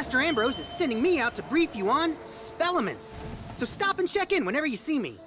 Master Ambrose is sending me out to brief you on spellements. So stop and check in whenever you see me.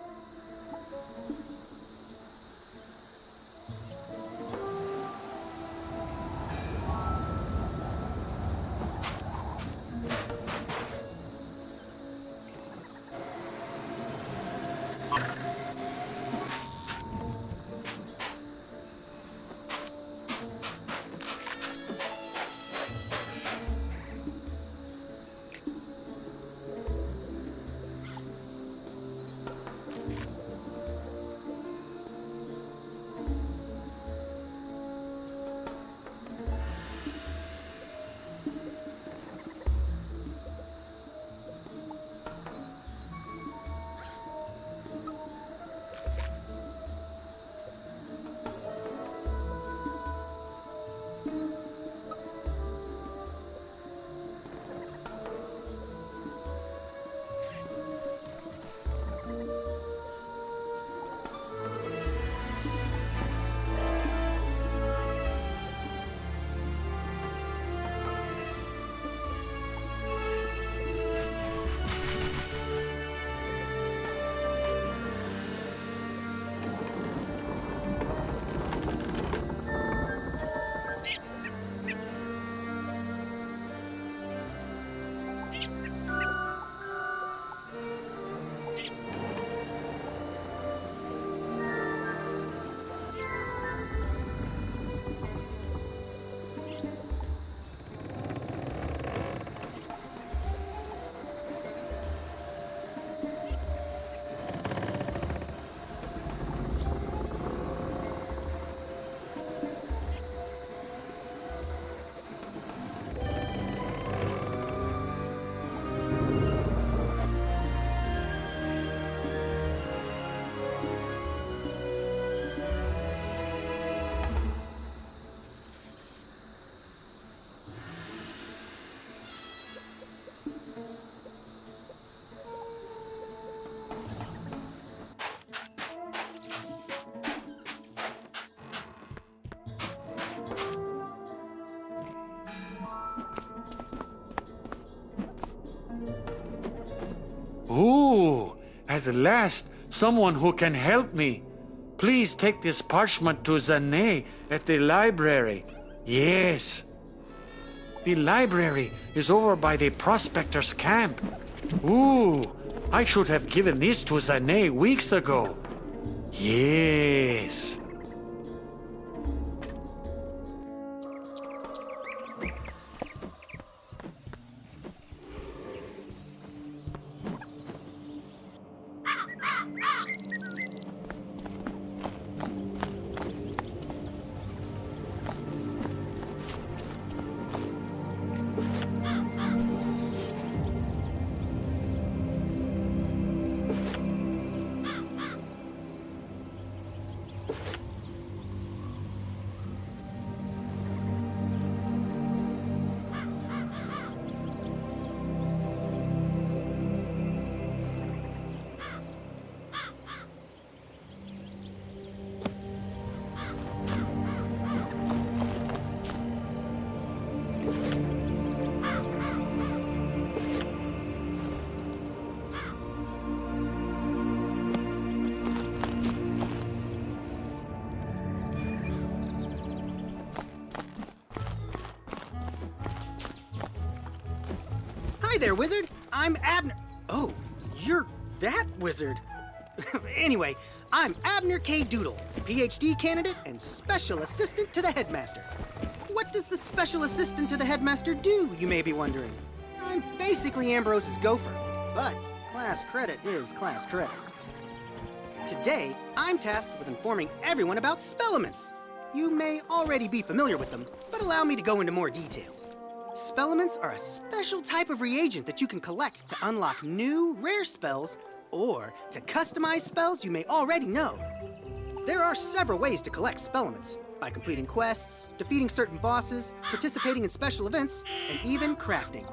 Ooh, at last, someone who can help me. Please take this parchment to Zane at the library. Yes. The library is over by the prospector's camp. Ooh, I should have given this to Zane weeks ago. Yes. Hi there, Wizard. I'm Abner. Oh, you're that wizard. Anyway, I'm Abner K. Doodle, PhD candidate and special assistant to the headmaster. What does the special assistant to the headmaster do, you may be wondering? I'm basically Ambrose's gopher, but class credit is class credit. Today, I'm tasked with informing everyone about spellements. You may already be familiar with them, but allow me to go into more detail. Spellements are a special type of reagent that you can collect to unlock new, rare spells, or to customize spells you may already know. There are several ways to collect spellements, by completing quests, defeating certain bosses, participating in special events, and even crafting.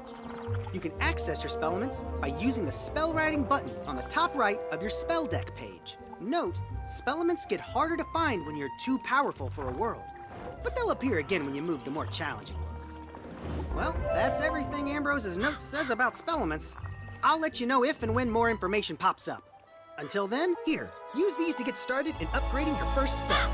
You can access your spellements by using the spell writing button on the top right of your spell deck page. Note, spellements get harder to find when you're too powerful for a world, but they'll appear again when you move to more challenging ones. Well, that's everything Ambrose's note says about spell elements. I'll let you know if and when more information pops up. Until then, here, use these to get started in upgrading your first spell.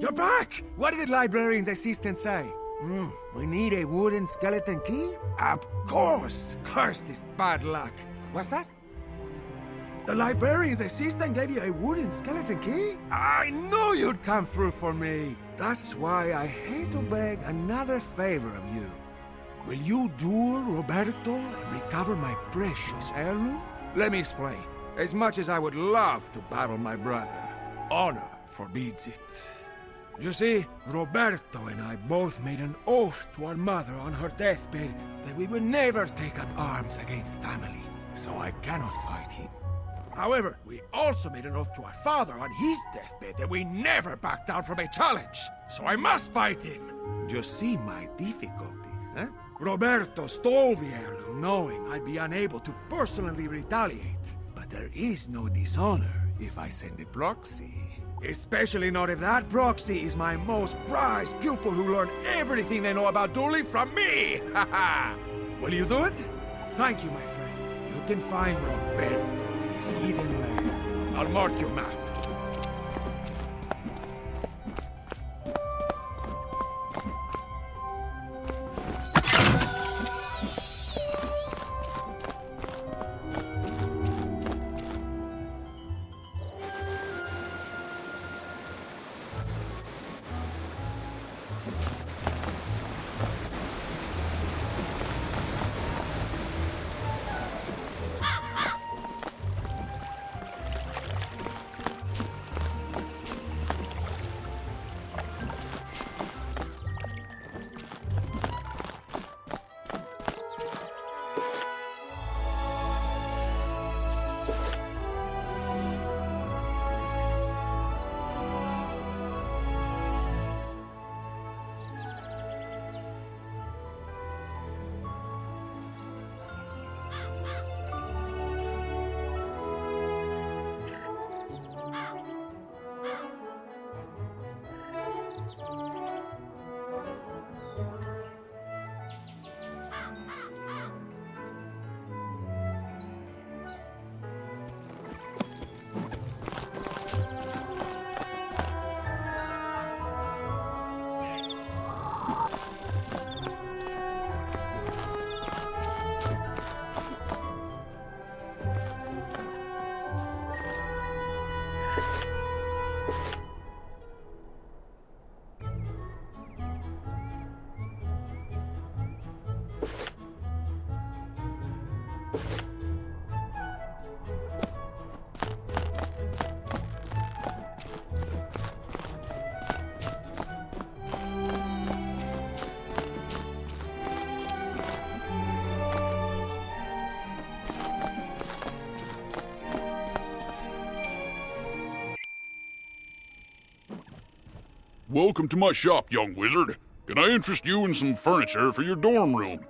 You're back! What did the librarian's assistant say? We need a wooden skeleton key? Of course! Curse this bad luck. What's that? The librarian's assistant gave you a wooden skeleton key? I knew you'd come through for me. That's why I hate to beg another favor of you. Will you duel Roberto and recover my precious heirloom? Let me explain. As much as I would love to battle my brother, honor forbids it. You see, Roberto and I both made an oath to our mother on her deathbed that we would never take up arms against family, so I cannot fight him. However, we also made an oath to our father on his deathbed that we never back down from a challenge, so I must fight him. You see my difficulty, huh? Roberto stole the heirloom knowing I'd be unable to personally retaliate, but there is no dishonor if I send a proxy. Especially not if that proxy is my most prized pupil who learned everything they know about dueling from me! Haha! Will you do it? Thank you, my friend. You can find Roberto in his hidden lair. I'll mark your map. Welcome to my shop, young wizard. Can I interest you in some furniture for your dorm room?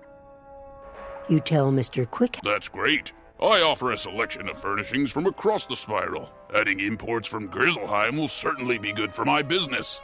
You tell Mr. Quick. That's great. I offer a selection of furnishings from across the spiral. Adding imports from Grizzleheim will certainly be good for my business.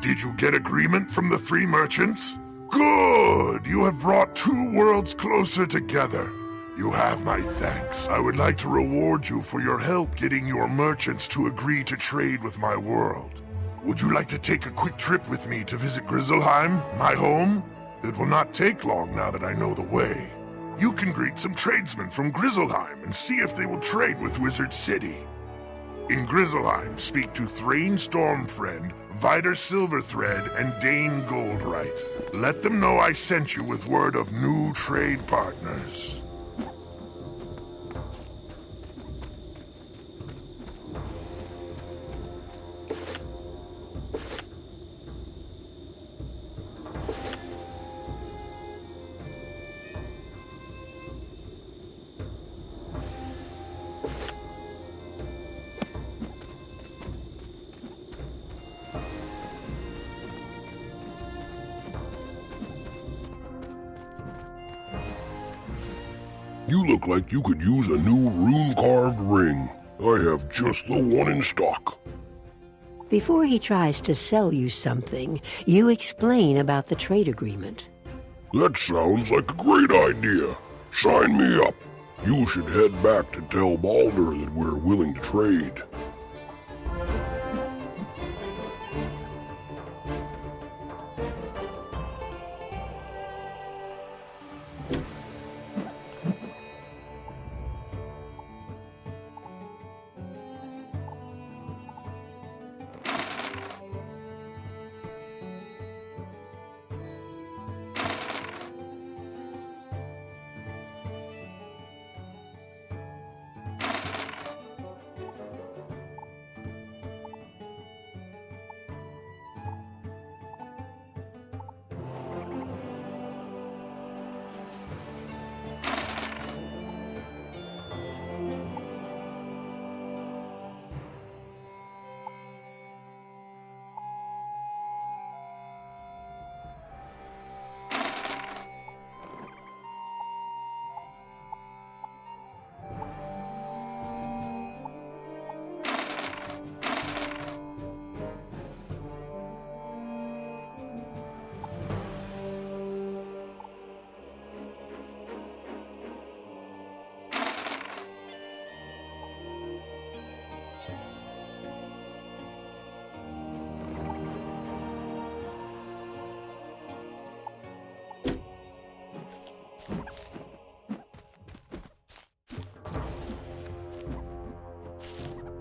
Did you get agreement from the three merchants? Good! You have brought two worlds closer together. You have my thanks. I would like to reward you for your help getting your merchants to agree to trade with my world. Would you like to take a quick trip with me to visit Grizzleheim, my home? It will not take long now that I know the way. You can greet some tradesmen from Grizzleheim and see if they will trade with Wizard City. In Grizzleheim, speak to Thrain Stormfriend, Vider Silverthread, and Dane Goldright. Let them know I sent you with word of new trade partners. You look like you could use a new rune-carved ring. I have just the one in stock. Before he tries to sell you something, you explain about the trade agreement. That sounds like a great idea. Sign me up. You should head back to tell Baldur that we're willing to trade.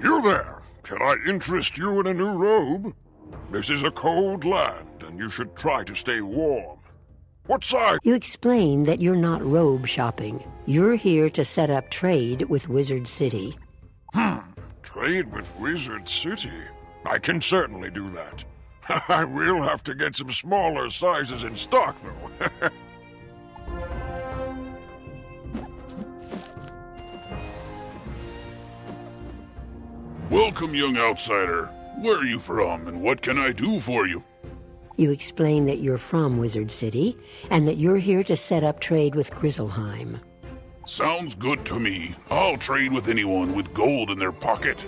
You there! Can I interest you in a new robe? This is a cold land, and you should try to stay warm. What size? You explain that you're not robe shopping. You're here to set up trade with Wizard City. Trade with Wizard City? I can certainly do that. I will have to get some smaller sizes in stock, though. Welcome, young outsider. Where are you from, and what can I do for you? You explain that you're from Wizard City, and that you're here to set up trade with Grizzleheim. Sounds good to me. I'll trade with anyone with gold in their pocket.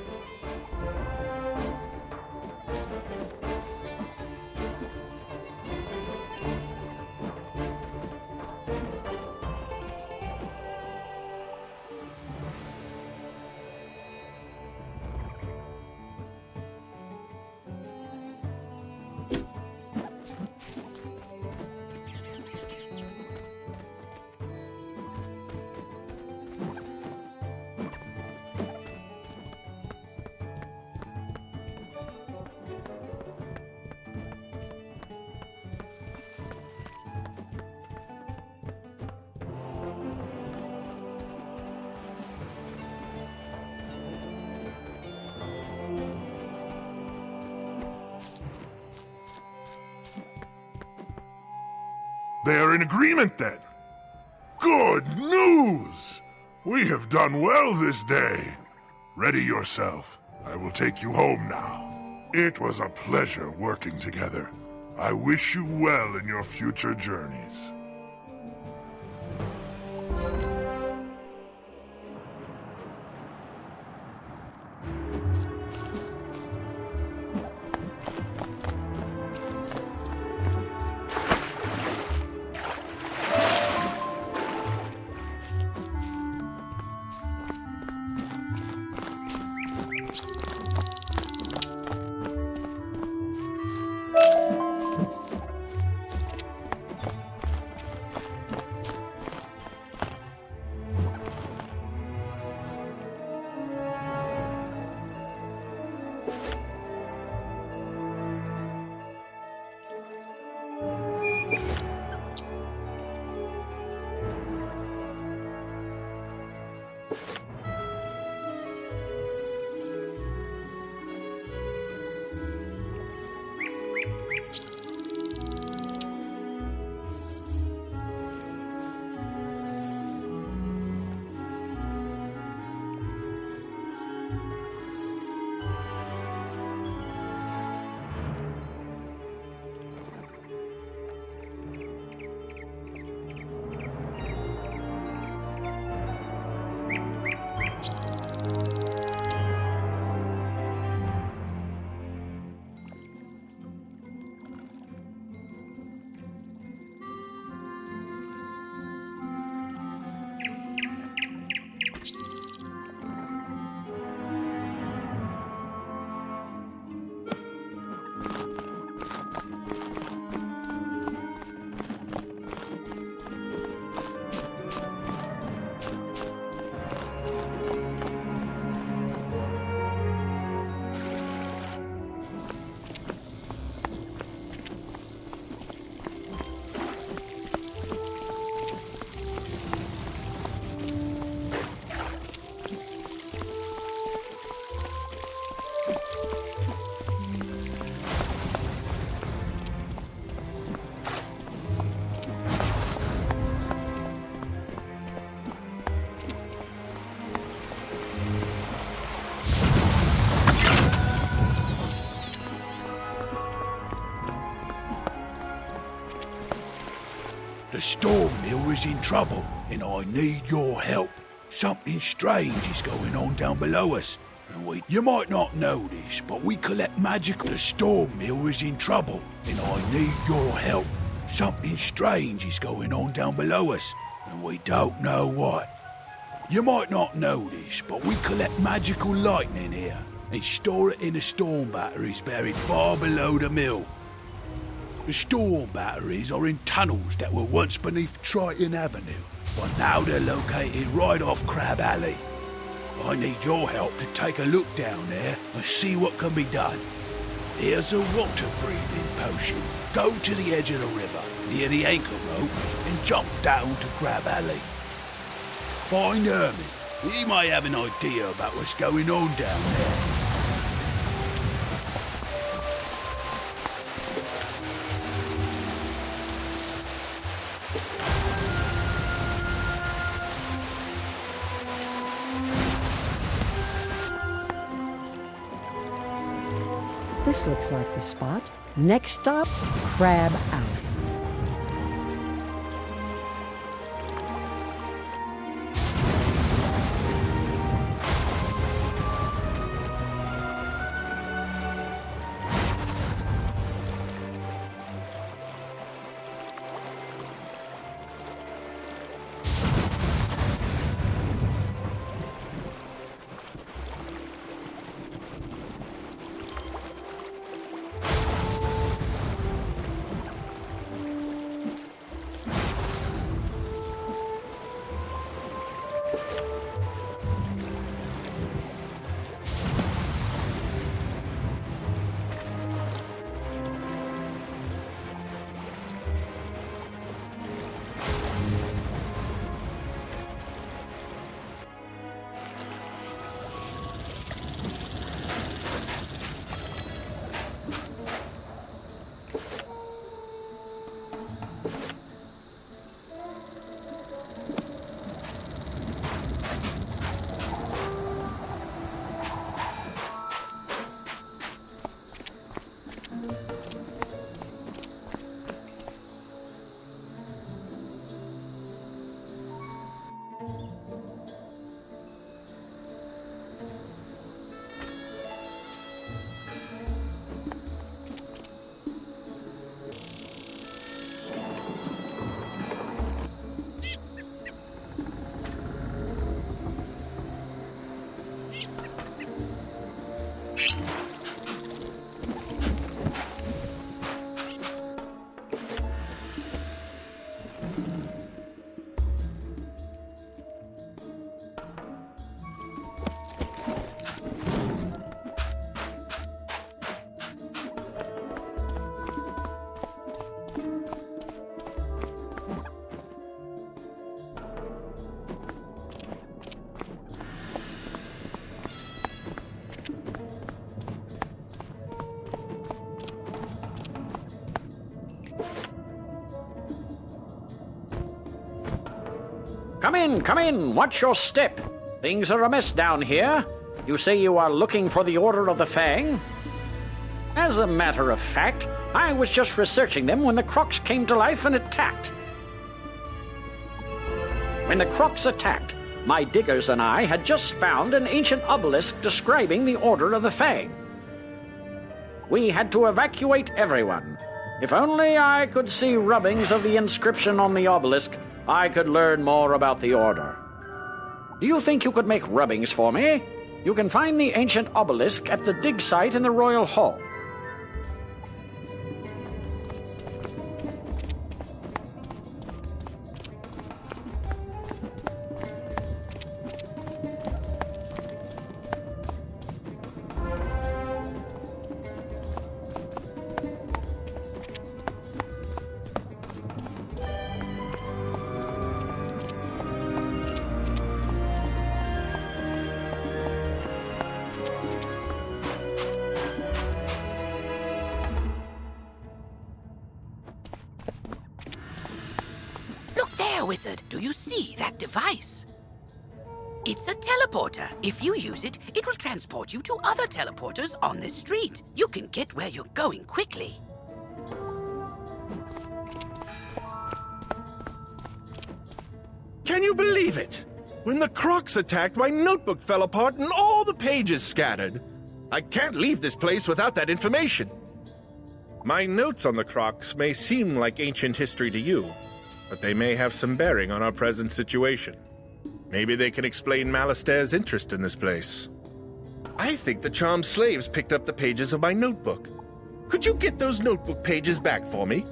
They are in agreement, then. Good news! We have done well this day. Ready yourself. I will take you home now. It was a pleasure working together. I wish you well in your future journeys. The storm mill is in trouble, and I need your help. Something strange is going on down below us. And you might not know this, but we collect magic. The storm mill is in trouble, and I need your help. Something strange is going on down below us, and we don't know what. You might not know this, but we collect magical lightning here and store it in the storm batteries buried far below the mill. The storm batteries are in tunnels that were once beneath Triton Avenue, but now they're located right off Crab Alley. I need your help to take a look down there and see what can be done. Here's a water-breathing potion. Go to the edge of the river, near the anchor rope, and jump down to Crab Alley. Find Herman. He might have an idea about what's going on down there. This looks like the spot. Next stop, Crab Alley. Come in, watch your step. Things are amiss down here. You say you are looking for the Order of the Fang? As a matter of fact, I was just researching them when the Crocs came to life and attacked. When the Crocs attacked, my diggers and I had just found an ancient obelisk describing the Order of the Fang. We had to evacuate everyone. If only I could see rubbings of the inscription on the obelisk, I could learn more about the Order. Do you think you could make rubbings for me? You can find the ancient obelisk at the dig site in the Royal Hall. Wizard, do you see that device? It's a teleporter. If you use it, it will transport you to other teleporters on this street. You can get where you're going quickly. Can you believe it? When the crocs attacked, my notebook fell apart and all the pages scattered. I can't leave this place without that information. My notes on the crocs may seem like ancient history to you, but they may have some bearing on our present situation. Maybe they can explain Malastaire's interest in this place. I think the charmed slaves picked up the pages of my notebook. Could you get those notebook pages back for me?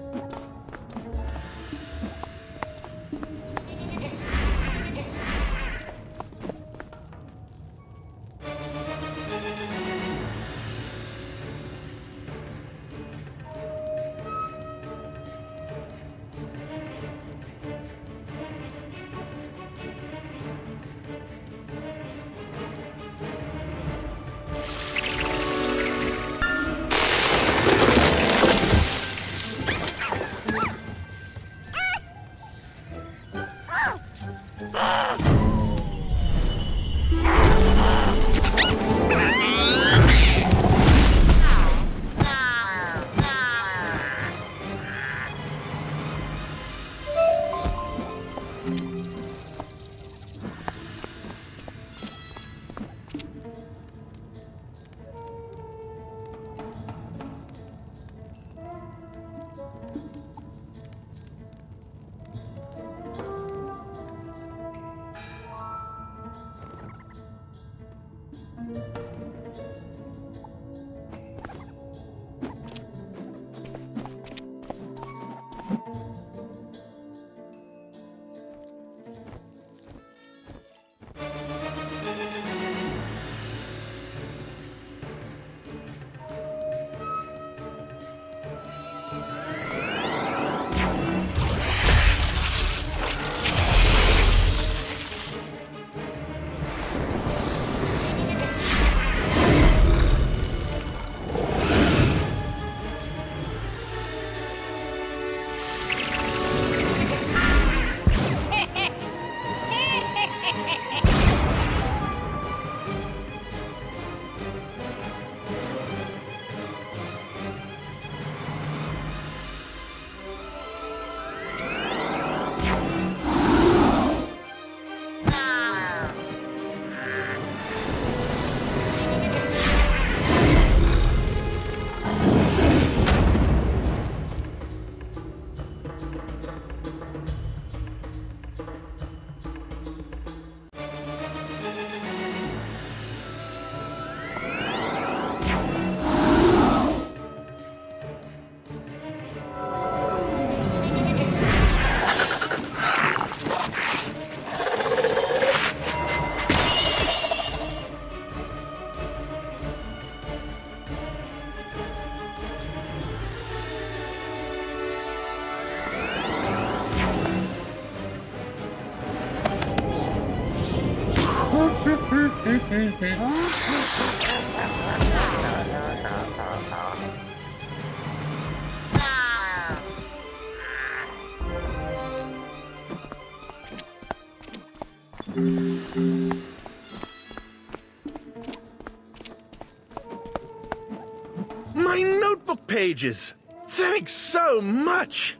My notebook pages! Thanks so much!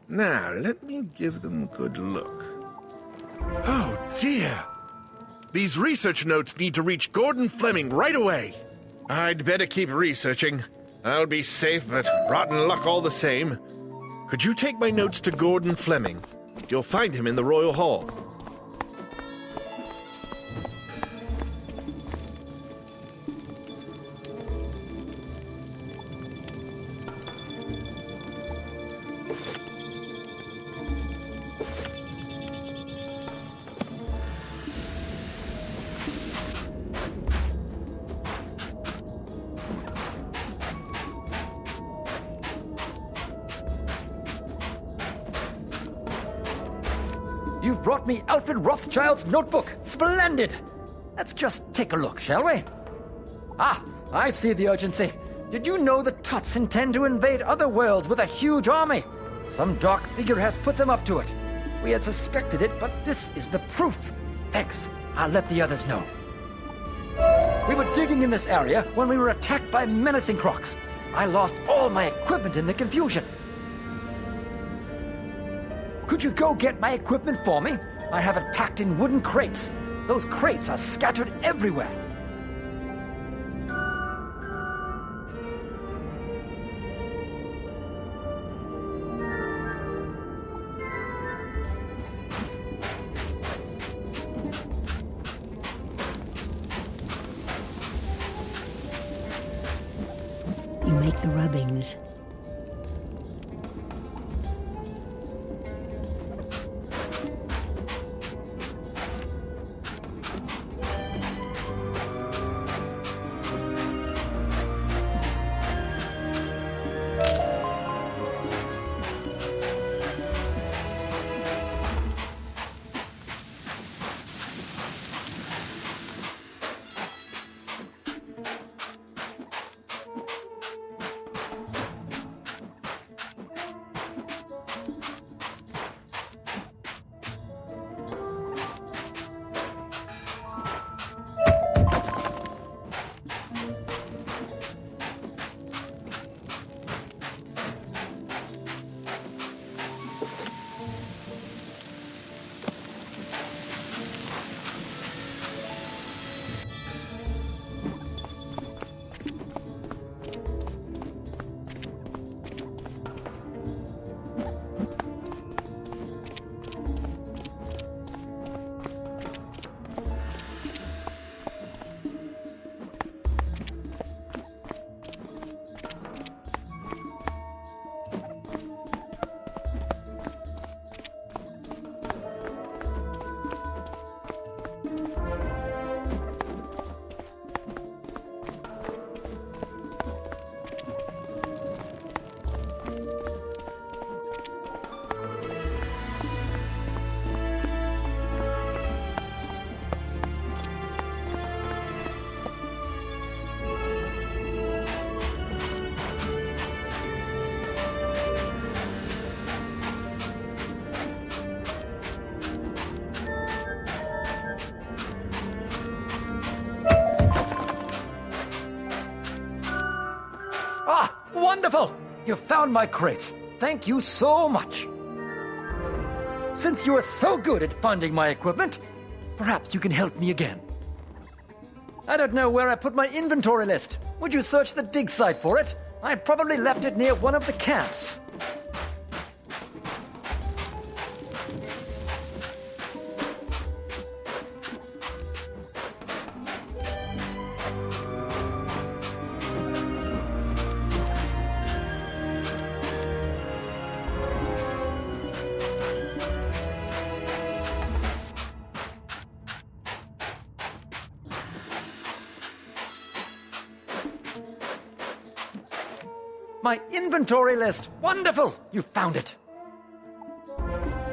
Now, let me give them a good look. Oh, dear! These research notes need to reach Gordon Fleming right away. I'd better keep researching. I'll be safe, but rotten luck all the same. Could you take my notes to Gordon Fleming? You'll find him in the Royal Hall. You've brought me Alfred Rothschild's notebook. Splendid! Let's just take a look, shall we? Ah, I see the urgency. Did you know the Tuts intend to invade other worlds with a huge army? Some dark figure has put them up to it. We had suspected it, but this is the proof. Thanks. I'll let the others know. We were digging in this area when we were attacked by menacing crocs. I lost all my equipment in the confusion. Could you go get my equipment for me? I have it packed in wooden crates. Those crates are scattered everywhere. You make the rubbings. Wonderful! You found my crates. Thank you so much. Since you are so good at finding my equipment, perhaps you can help me again. I don't know where I put my inventory list. Would you search the dig site for it? I probably left it near one of the camps. My inventory list! Wonderful! You found it!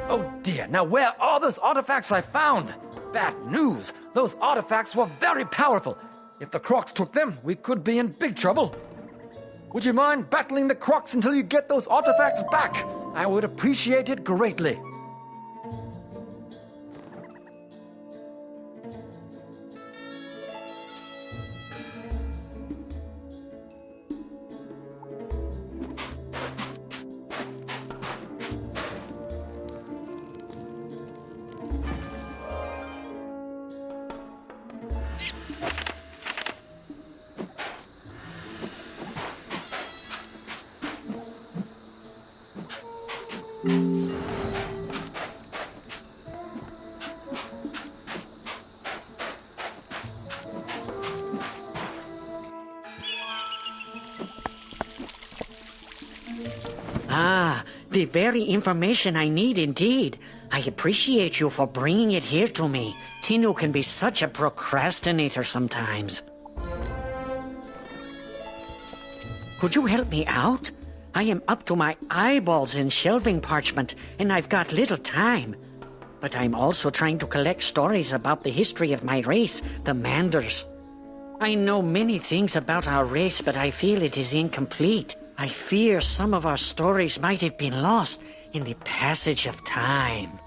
Oh dear, now where are those artifacts I found? Bad news! Those artifacts were very powerful. If the Crocs took them, we could be in big trouble. Would you mind battling the Crocs until you get those artifacts back? I would appreciate it greatly. Ah, the very information I need indeed. I appreciate you for bringing it here to me. Tinu can be such a procrastinator sometimes. Could you help me out? I am up to my eyeballs in shelving parchment, and I've got little time. But I'm also trying to collect stories about the history of my race, the Manders. I know many things about our race, but I feel it is incomplete. I fear some of our stories might have been lost in the passage of time.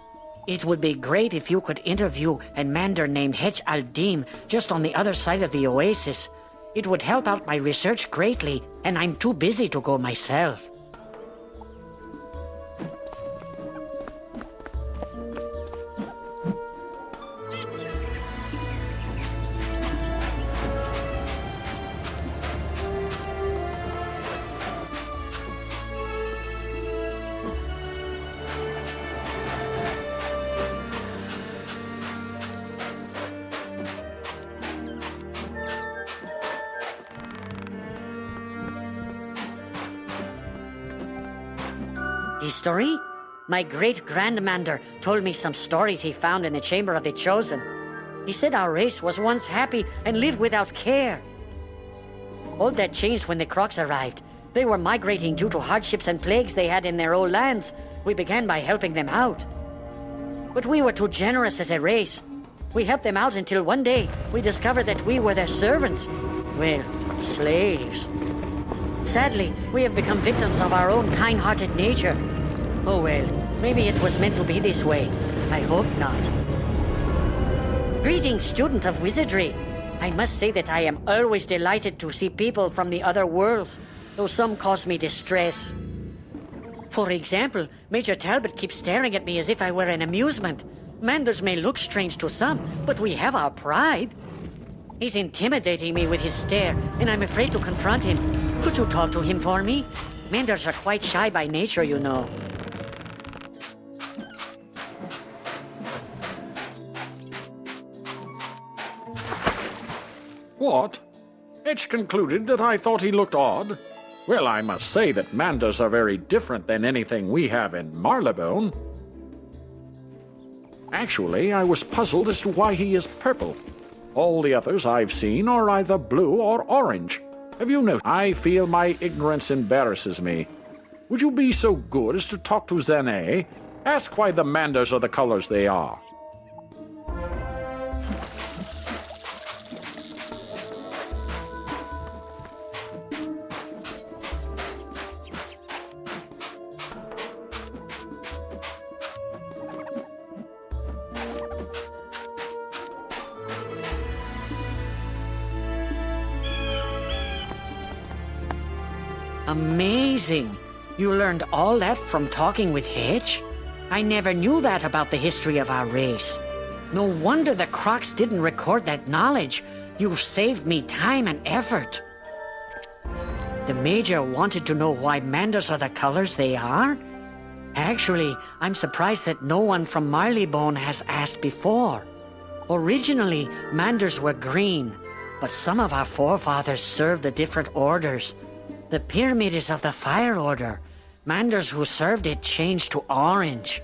It would be great if you could interview a Mander named Hech Aldim just on the other side of the oasis. It would help out my research greatly, and I'm too busy to go myself. History? My great-grandmother told me some stories he found in the Chamber of the Chosen. He said our race was once happy and lived without care. All that changed when the Crocs arrived. They were migrating due to hardships and plagues they had in their old lands. We began by helping them out. But we were too generous as a race. We helped them out until one day we discovered that we were their servants. Well, slaves. Sadly, we have become victims of our own kind-hearted nature. Oh well, maybe it was meant to be this way. I hope not. Greetings, student of wizardry. I must say that I am always delighted to see people from the other worlds, though some cause me distress. For example, Major Talbot keeps staring at me as if I were an amusement. Manders may look strange to some, but we have our pride. He's intimidating me with his stare, and I'm afraid to confront him. Could you talk to him for me? Manders are quite shy by nature, you know. What? Etch concluded that I thought he looked odd? Well, I must say that Manders are very different than anything we have in Marylebone. Actually, I was puzzled as to why he is purple. All the others I've seen are either blue or orange. Have you noticed? I feel my ignorance embarrasses me. Would you be so good as to talk to Zane? Ask why the Manders are the colors they are. Amazing! You learned all that from talking with Hitch? I never knew that about the history of our race. No wonder the Crocs didn't record that knowledge. You've saved me time and effort. The Major wanted to know why Manders are the colors they are? Actually, I'm surprised that no one from Marylebone has asked before. Originally, Manders were green, but some of our forefathers served the different orders. The pyramid is of the Fire Order. Manders who served it changed to orange.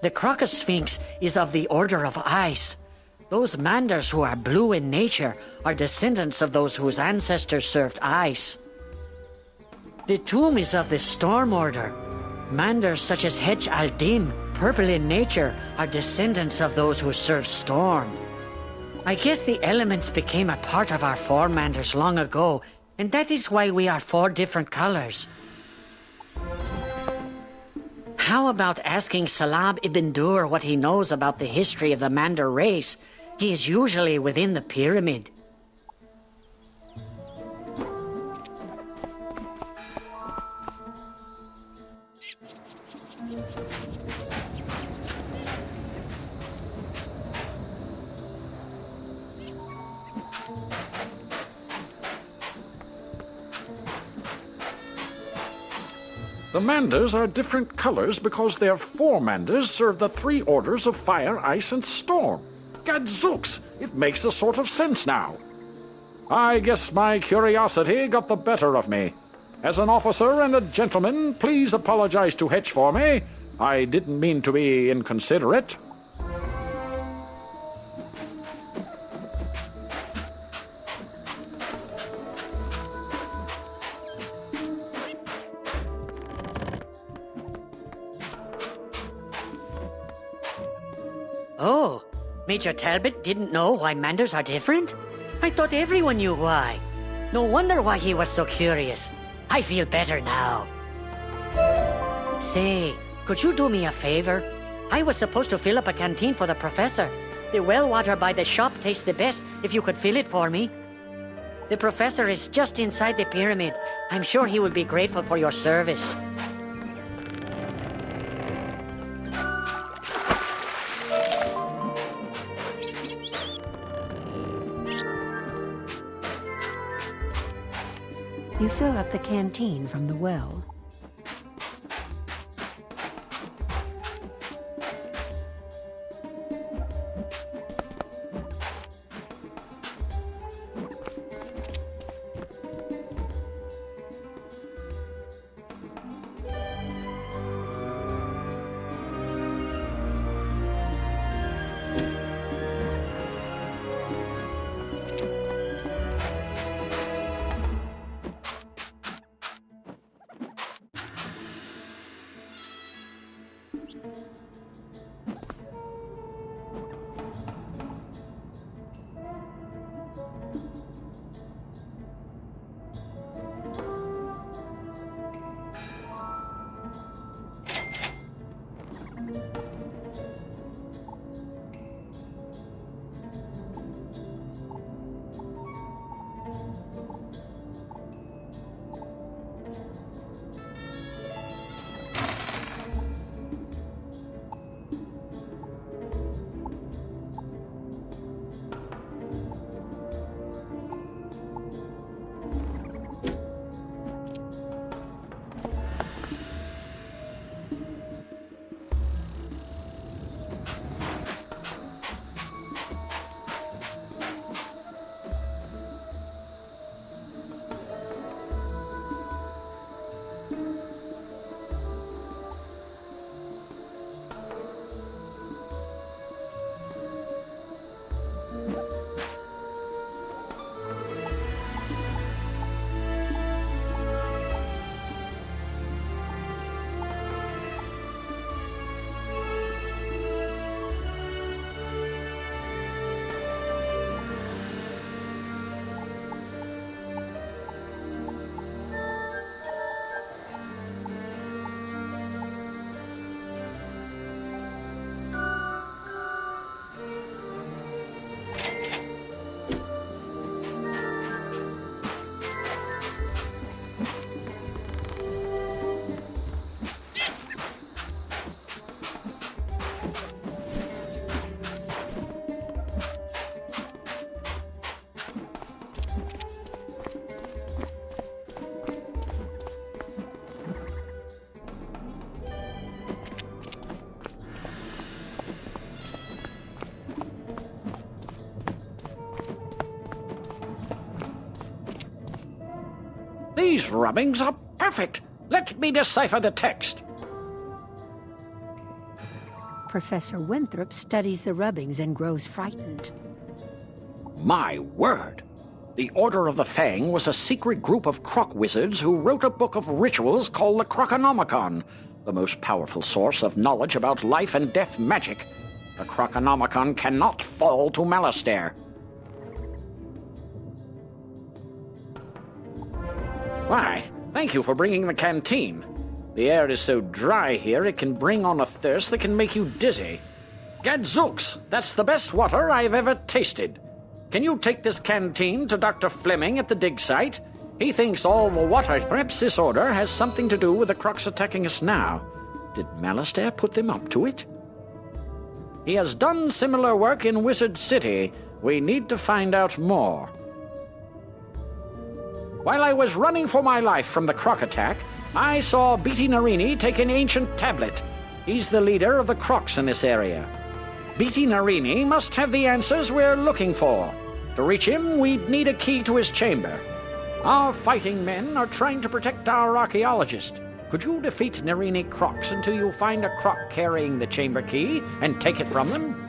The Crocus Sphinx is of the Order of Ice. Those Manders who are blue in nature are descendants of those whose ancestors served ice. The tomb is of the Storm Order. Manders such as Hedge al-Dim, purple in nature, are descendants of those who served storm. I guess the elements became a part of our four Manders long ago, and that is why we are four different colors. How about asking Salab ibn Dur what he knows about the history of the Mander race? He is usually within the pyramid. The Manders are different colors because their four Manders serve the three orders of fire, ice, and storm. Gadzooks! It makes a sort of sense now. I guess my curiosity got the better of me. As an officer and a gentleman, please apologize to Hetch for me. I didn't mean to be inconsiderate. Oh, Major Talbot didn't know why Manders are different? I thought everyone knew why. No wonder why he was so curious. I feel better now. Say, could you do me a favor? I was supposed to fill up a canteen for the professor. The well water by the shop tastes the best if you could fill it for me. The professor is just inside the pyramid. I'm sure he will be grateful for your service. You fill up the canteen from the well. These rubbings are perfect. Let me decipher the text. Professor Winthrop studies the rubbings and grows frightened. My word! The Order of the Fang was a secret group of croc wizards who wrote a book of rituals called the Croconomicon, the most powerful source of knowledge about life and death magic. The Croconomicon cannot fall to Malastare. Why, thank you for bringing the canteen. The air is so dry here it can bring on a thirst that can make you dizzy. Gadzooks, that's the best water I've ever tasted. Can you take this canteen to Dr. Fleming at the dig site? He thinks all the water... Perhaps this order has something to do with the crocs attacking us now. Did Malastare put them up to it? He has done similar work in Wizard City. We need to find out more. While I was running for my life from the croc attack, I saw Beatty Narini take an ancient tablet. He's the leader of the crocs in this area. Beatty Narini must have the answers we're looking for. To reach him, we'd need a key to his chamber. Our fighting men are trying to protect our archaeologist. Could you defeat Narini crocs until you find a croc carrying the chamber key and take it from them?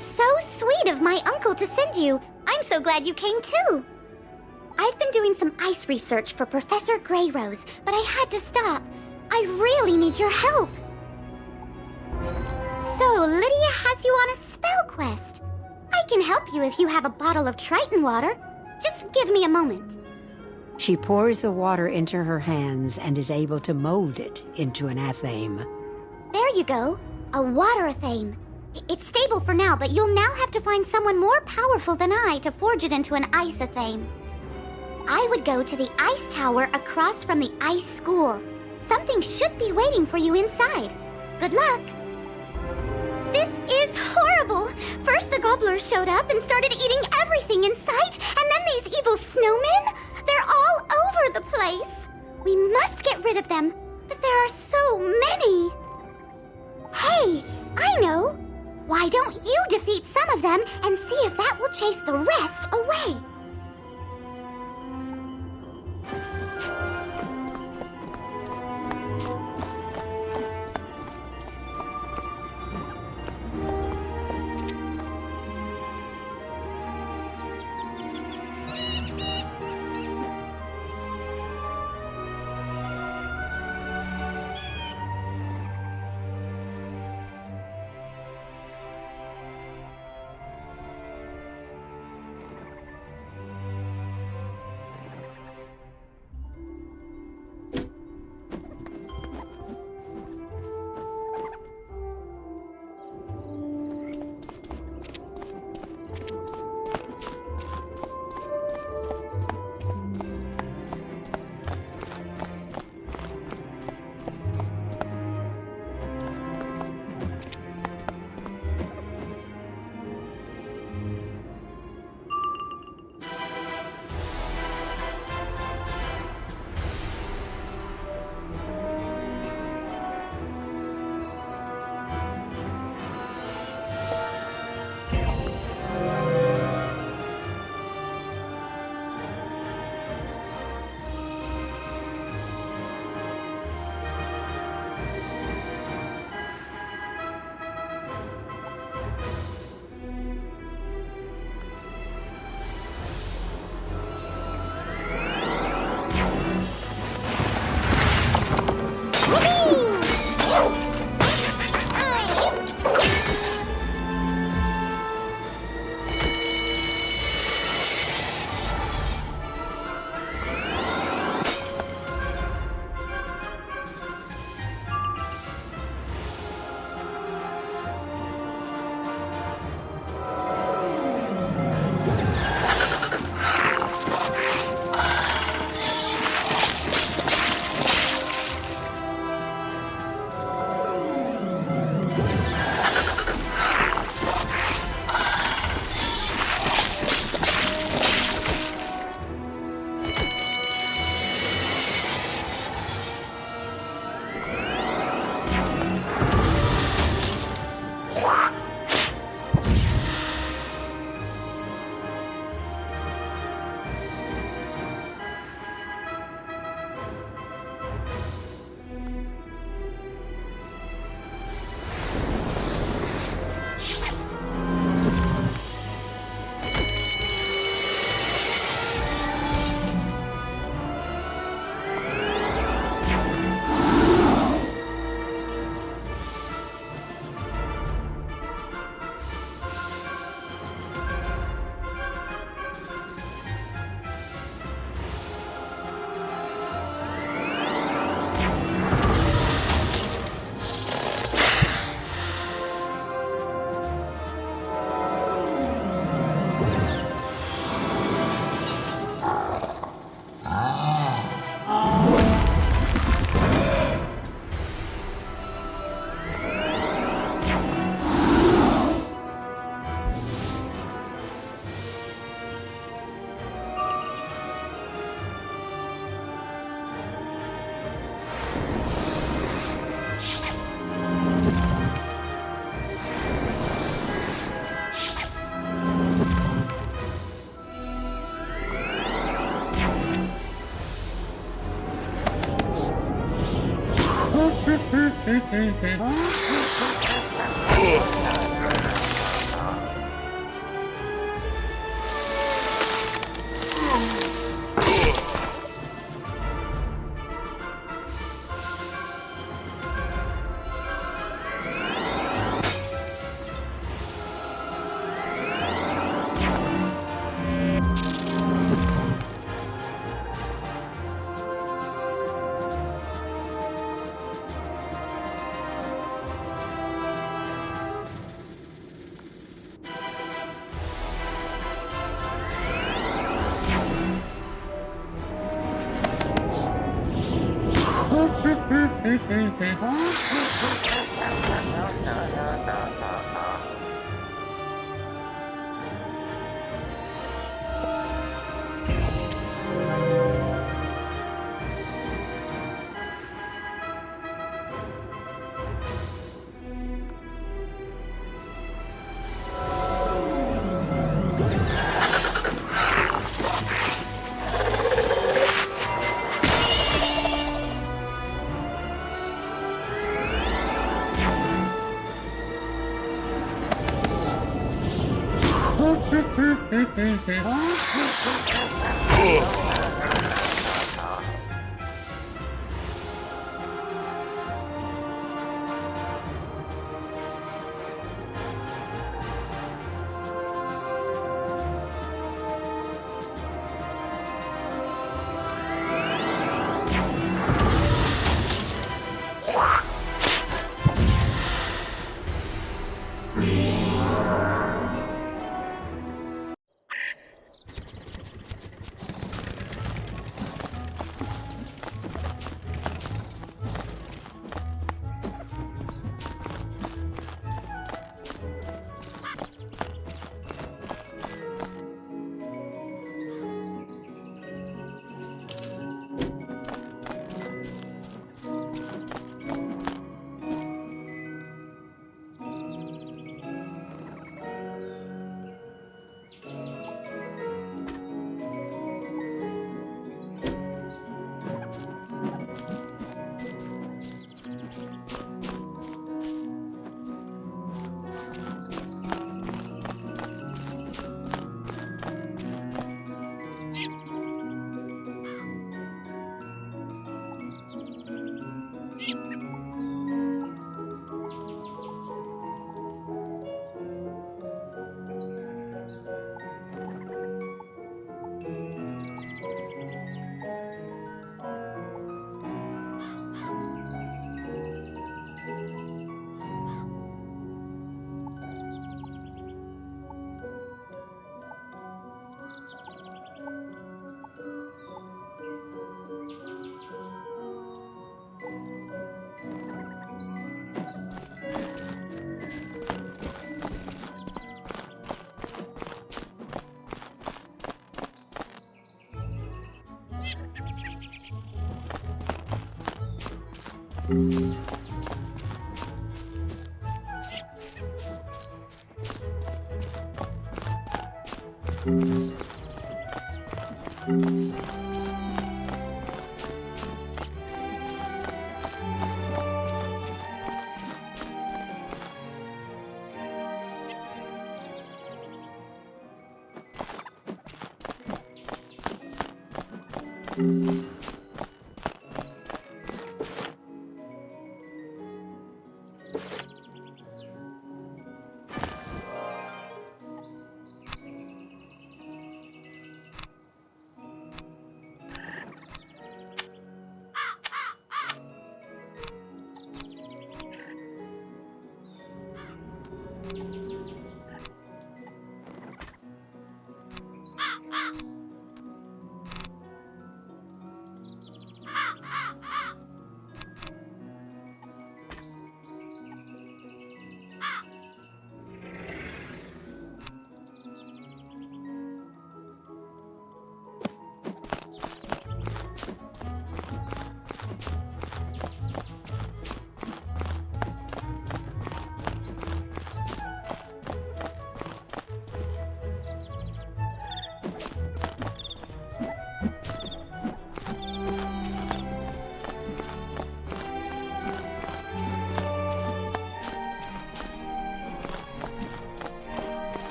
That's so sweet of my uncle to send you. I'm so glad you came too. I've been doing some ice research for Professor Greyrose, but I had to stop. I really need your help. So, Lydia has you on a spell quest. I can help you if you have a bottle of Triton water. Just give me a moment. She pours the water into her hands and is able to mold it into an athame. There you go. A water athame. It's stable for now, but you'll now have to find someone more powerful than I to forge it into an ice athame. I would go to the ice tower across from the ice school. Something should be waiting for you inside. Good luck. This is horrible. First the gobblers showed up and started eating everything in sight, and then these evil snowmen. They're all over the place. We must get rid of them, but there are so many. Hey, I know. Why don't you defeat some of them and see if that will chase the rest away?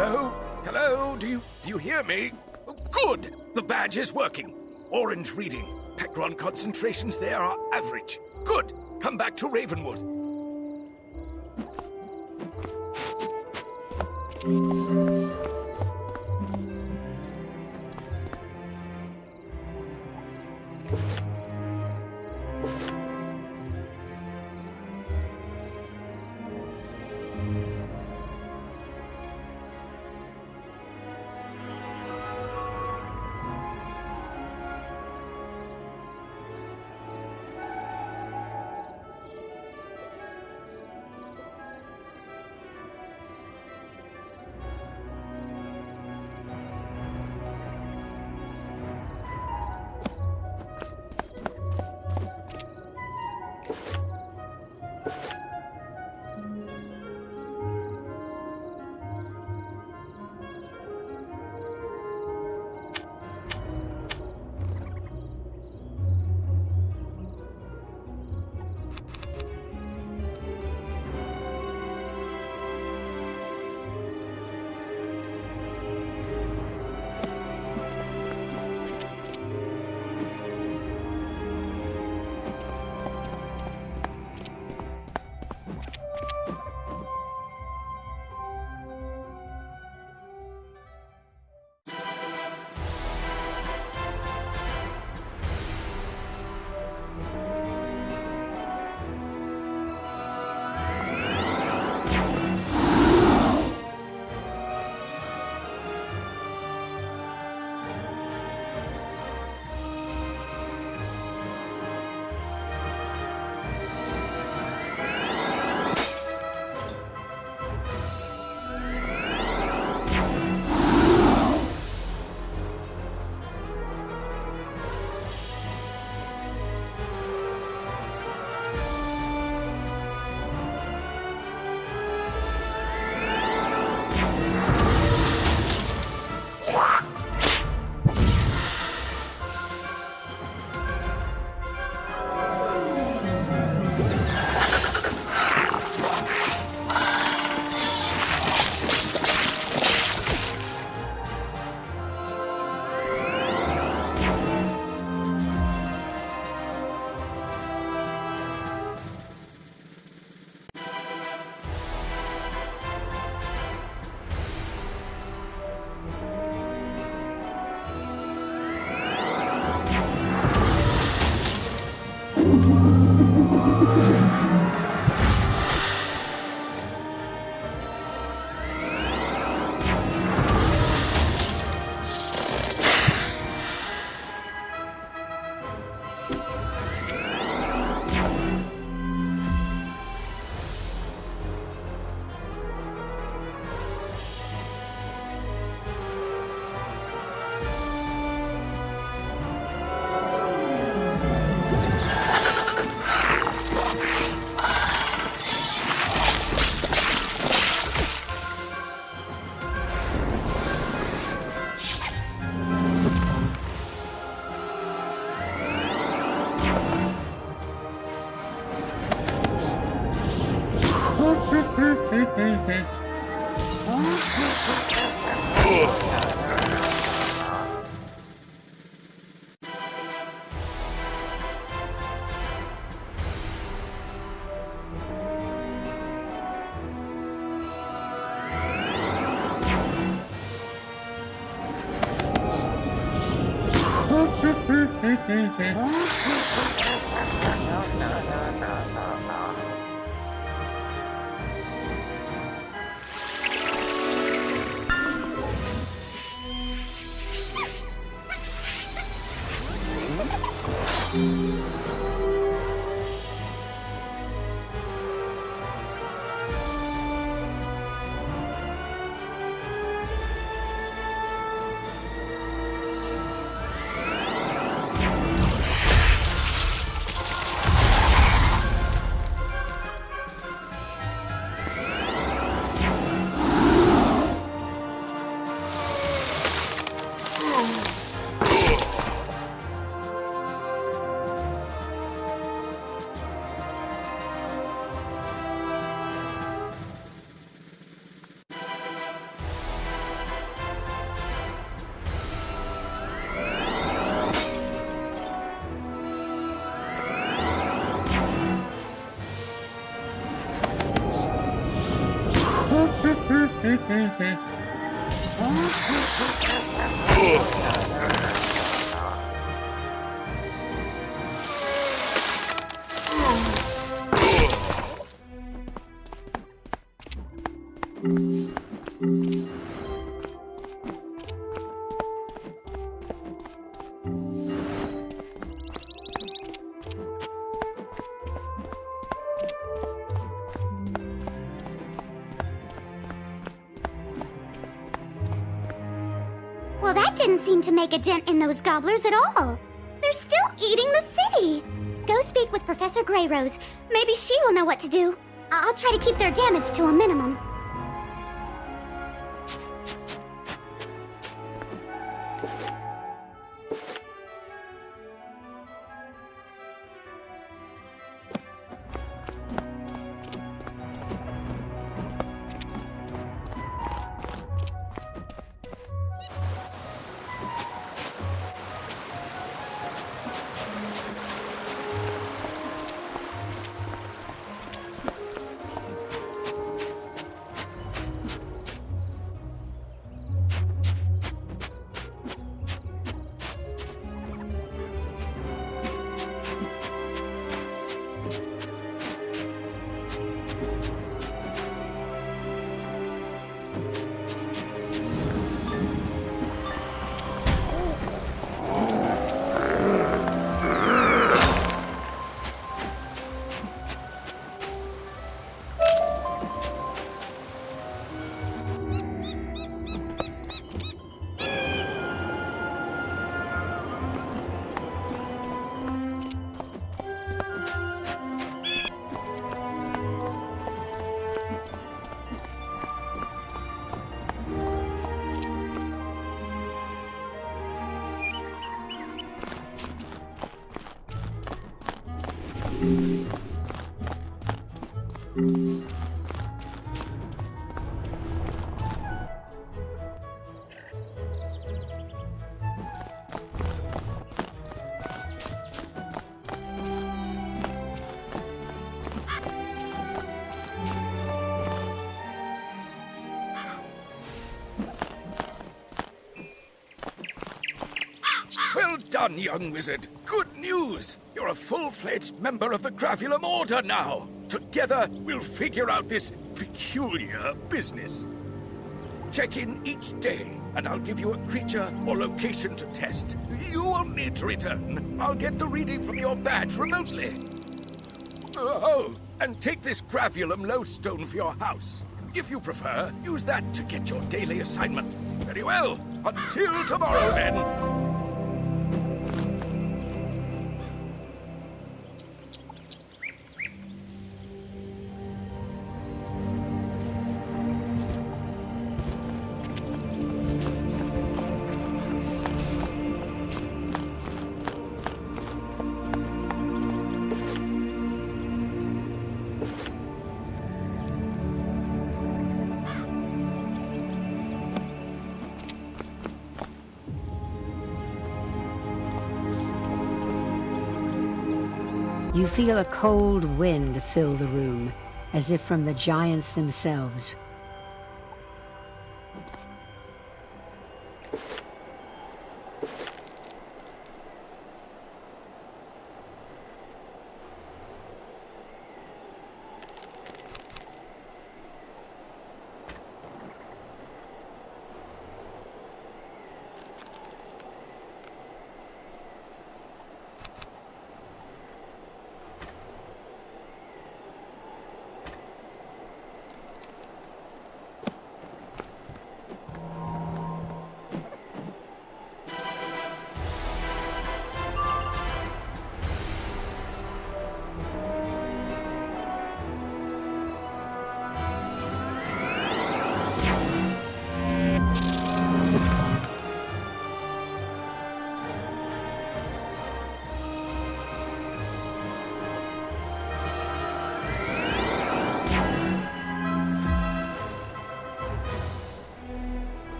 Hello? Hello? Do you hear me? Oh, good! The badge is working. Orange reading. Pecron concentrations there are average. Good! Come back to Ravenwood. Well, that didn't seem to make a dent in those gobblers at all. They're still eating the city. Go speak with Professor Greyrose. Maybe she will know what to do. I'll try to keep their damage to a minimum. Well done, young wizard. Good news. You're a full-fledged member of the Gravulum Order now. Together, we'll figure out this peculiar business. Check in each day, and I'll give you a creature or location to test. You won't need to return. I'll get the reading from your badge remotely. Oh, and take this Gravulum lodestone for your house. If you prefer, use that to get your daily assignment. Very well. Until tomorrow, then. You feel a cold wind fill the room, as if from the giants themselves.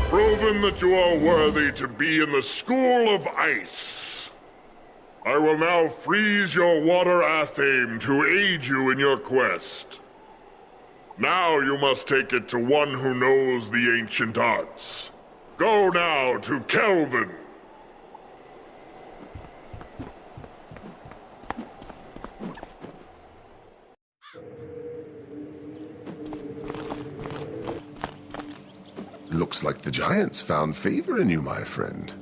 Proven that you are worthy to be in the School of Ice. I will now freeze your water athame to aid you in your quest. Now you must take it to one who knows the ancient arts. Go now to Kelvin. Looks like the Giants found favor in you, my friend.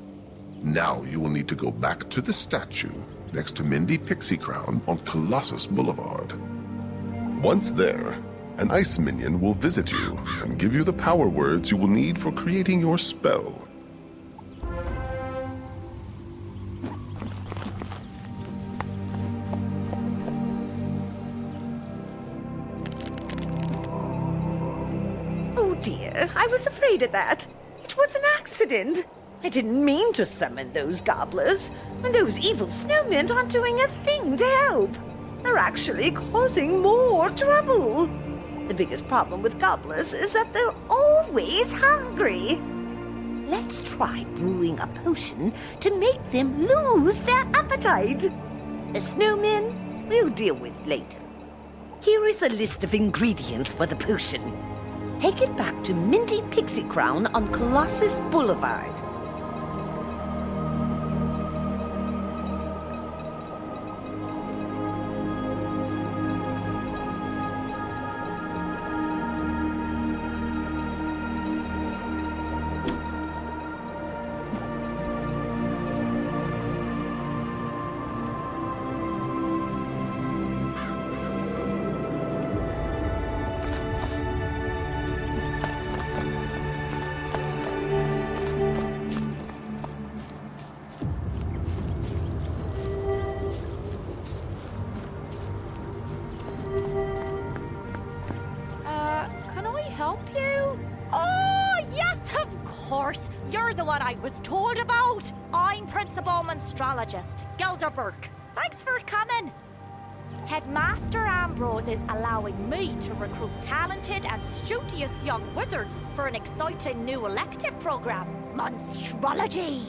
Now you will need to go back to the statue next to Mindy Pixie Crown on Colossus Boulevard. Once there, an ice minion will visit you and give you the power words you will need for creating your spell. Dear, I was afraid of that. It was an accident. I didn't mean to summon those gobblers, and those evil snowmen aren't doing a thing to help. They're actually causing more trouble. The biggest problem with gobblers is that they're always hungry. Let's try brewing a potion to make them lose their appetite. The snowmen we'll deal with later. Here is a list of ingredients for the potion. Take it back to Minty Pixie Crown on Colossus Boulevard. I was told about. I'm Principal Monstrologist, Gilda Burke. Thanks for coming. Headmaster Ambrose is allowing me to recruit talented and studious young wizards for an exciting new elective program, Monstrology.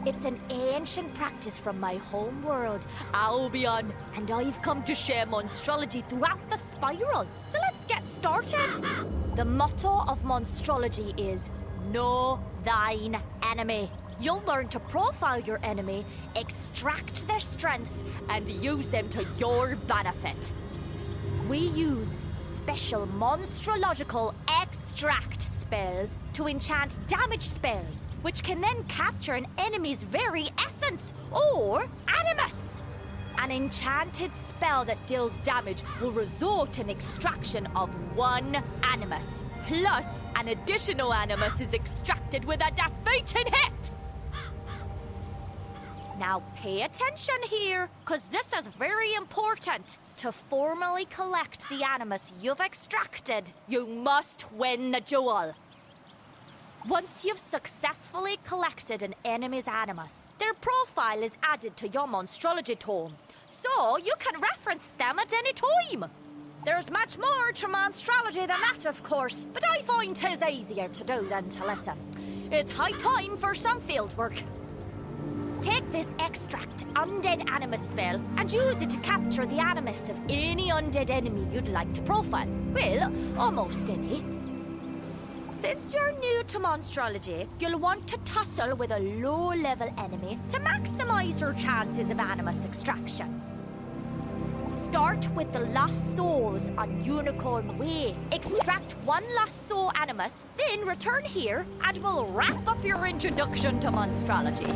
It's an ancient practice from my home world, Albion, and I've come to share monstrology throughout the spiral. So let's get started. The motto of monstrology is, know thine enemy. You'll learn to profile your enemy, extract their strengths, and use them to your benefit. We use special monstrological extract spells to enchant damage spells, which can then capture an enemy's very essence, or animus. An enchanted spell that deals damage will result in extraction of one animus, plus an additional animus is extracted with a defeating hit. Now pay attention here, because this is very important. To formally collect the animus you've extracted, you must win the duel. Once you've successfully collected an enemy's animus, their profile is added to your monstrology tome, so you can reference them at any time. There's much more to monstrology than that, of course, but I find 'tis easier to do than to listen. It's high time for some field work. Take this extract undead animus spell and use it to capture the animus of any undead enemy you'd like to profile. Well, almost any. Since you're new to monstrology, you'll want to tussle with a low-level enemy to maximize your chances of animus extraction. Start with the Lost Souls on Unicorn Way. Extract one Lost Soul animus, then return here, and we'll wrap up your introduction to monstrology.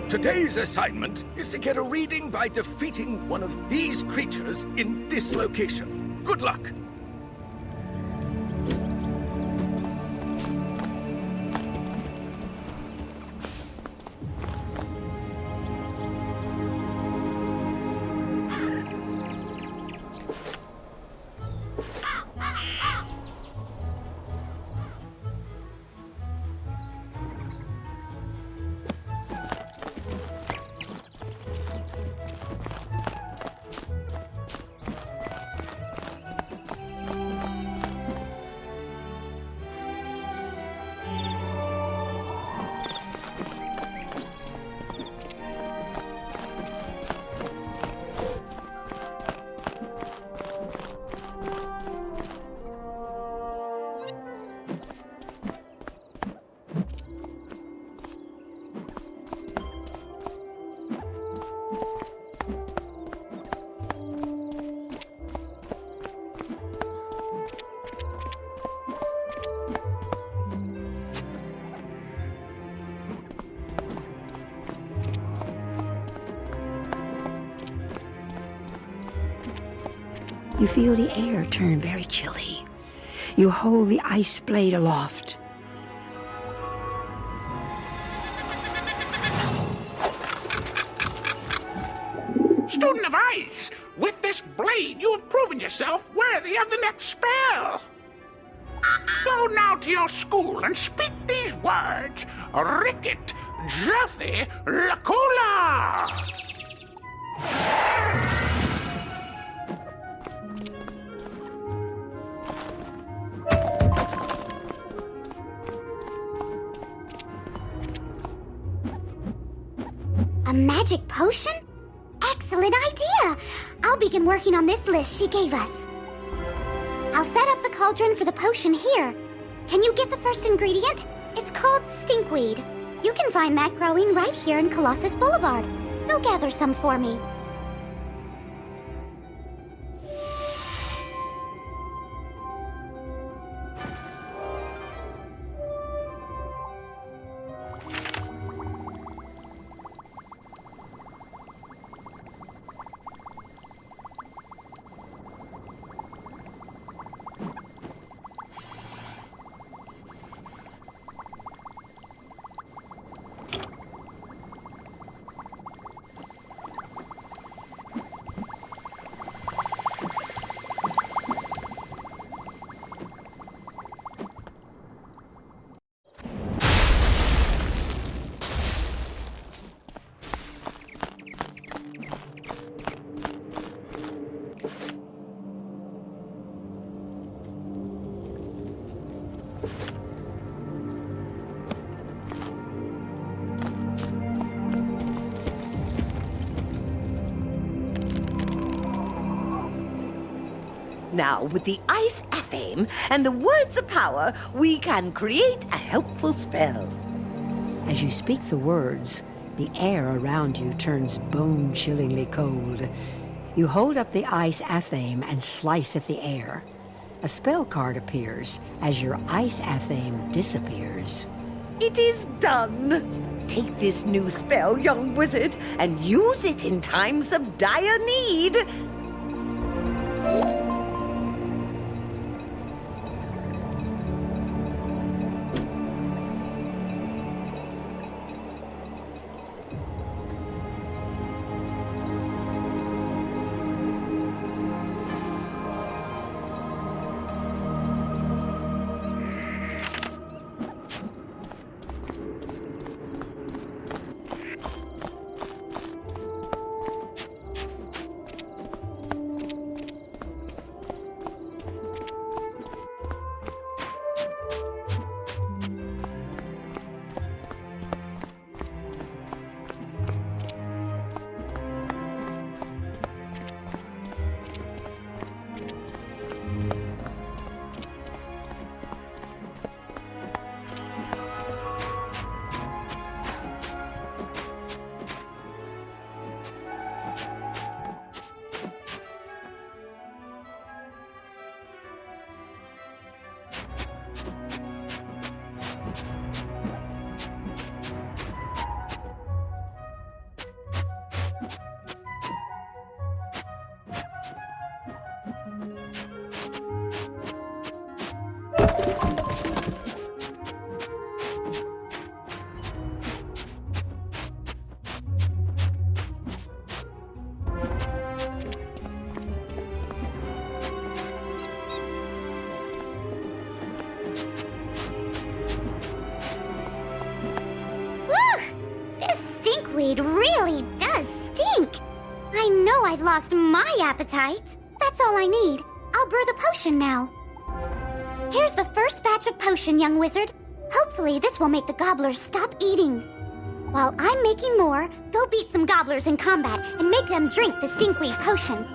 Today's assignment is to get a reading by defeating one of these creatures in this location. Good luck! You feel the air turn very chilly. You hold the ice blade aloft. Student of Ice, with this blade you have proven yourself worthy of the next spell. Go now to your school and speak these words. Ricket, Juthy, Lacula. A magic potion? Excellent idea! I'll begin working on this list she gave us. I'll set up the cauldron for the potion here. Can you get the first ingredient? It's called stinkweed. You can find that growing right here in Colossus Boulevard. Go gather some for me. Now, with the ice athame and the words of power, we can create a helpful spell. As you speak the words, the air around you turns bone-chillingly cold. You hold up the ice athame and slice at the air. A spell card appears as your ice athame disappears. It is done. Take this new spell, young wizard, and use it in times of dire need. Weed really does stink. I know I've lost my appetite. That's all I need. I'll brew the potion now. Here's the first batch of potion, young wizard. Hopefully this will make the gobblers stop eating. While I'm making more, go beat some gobblers in combat and make them drink the stinkweed potion.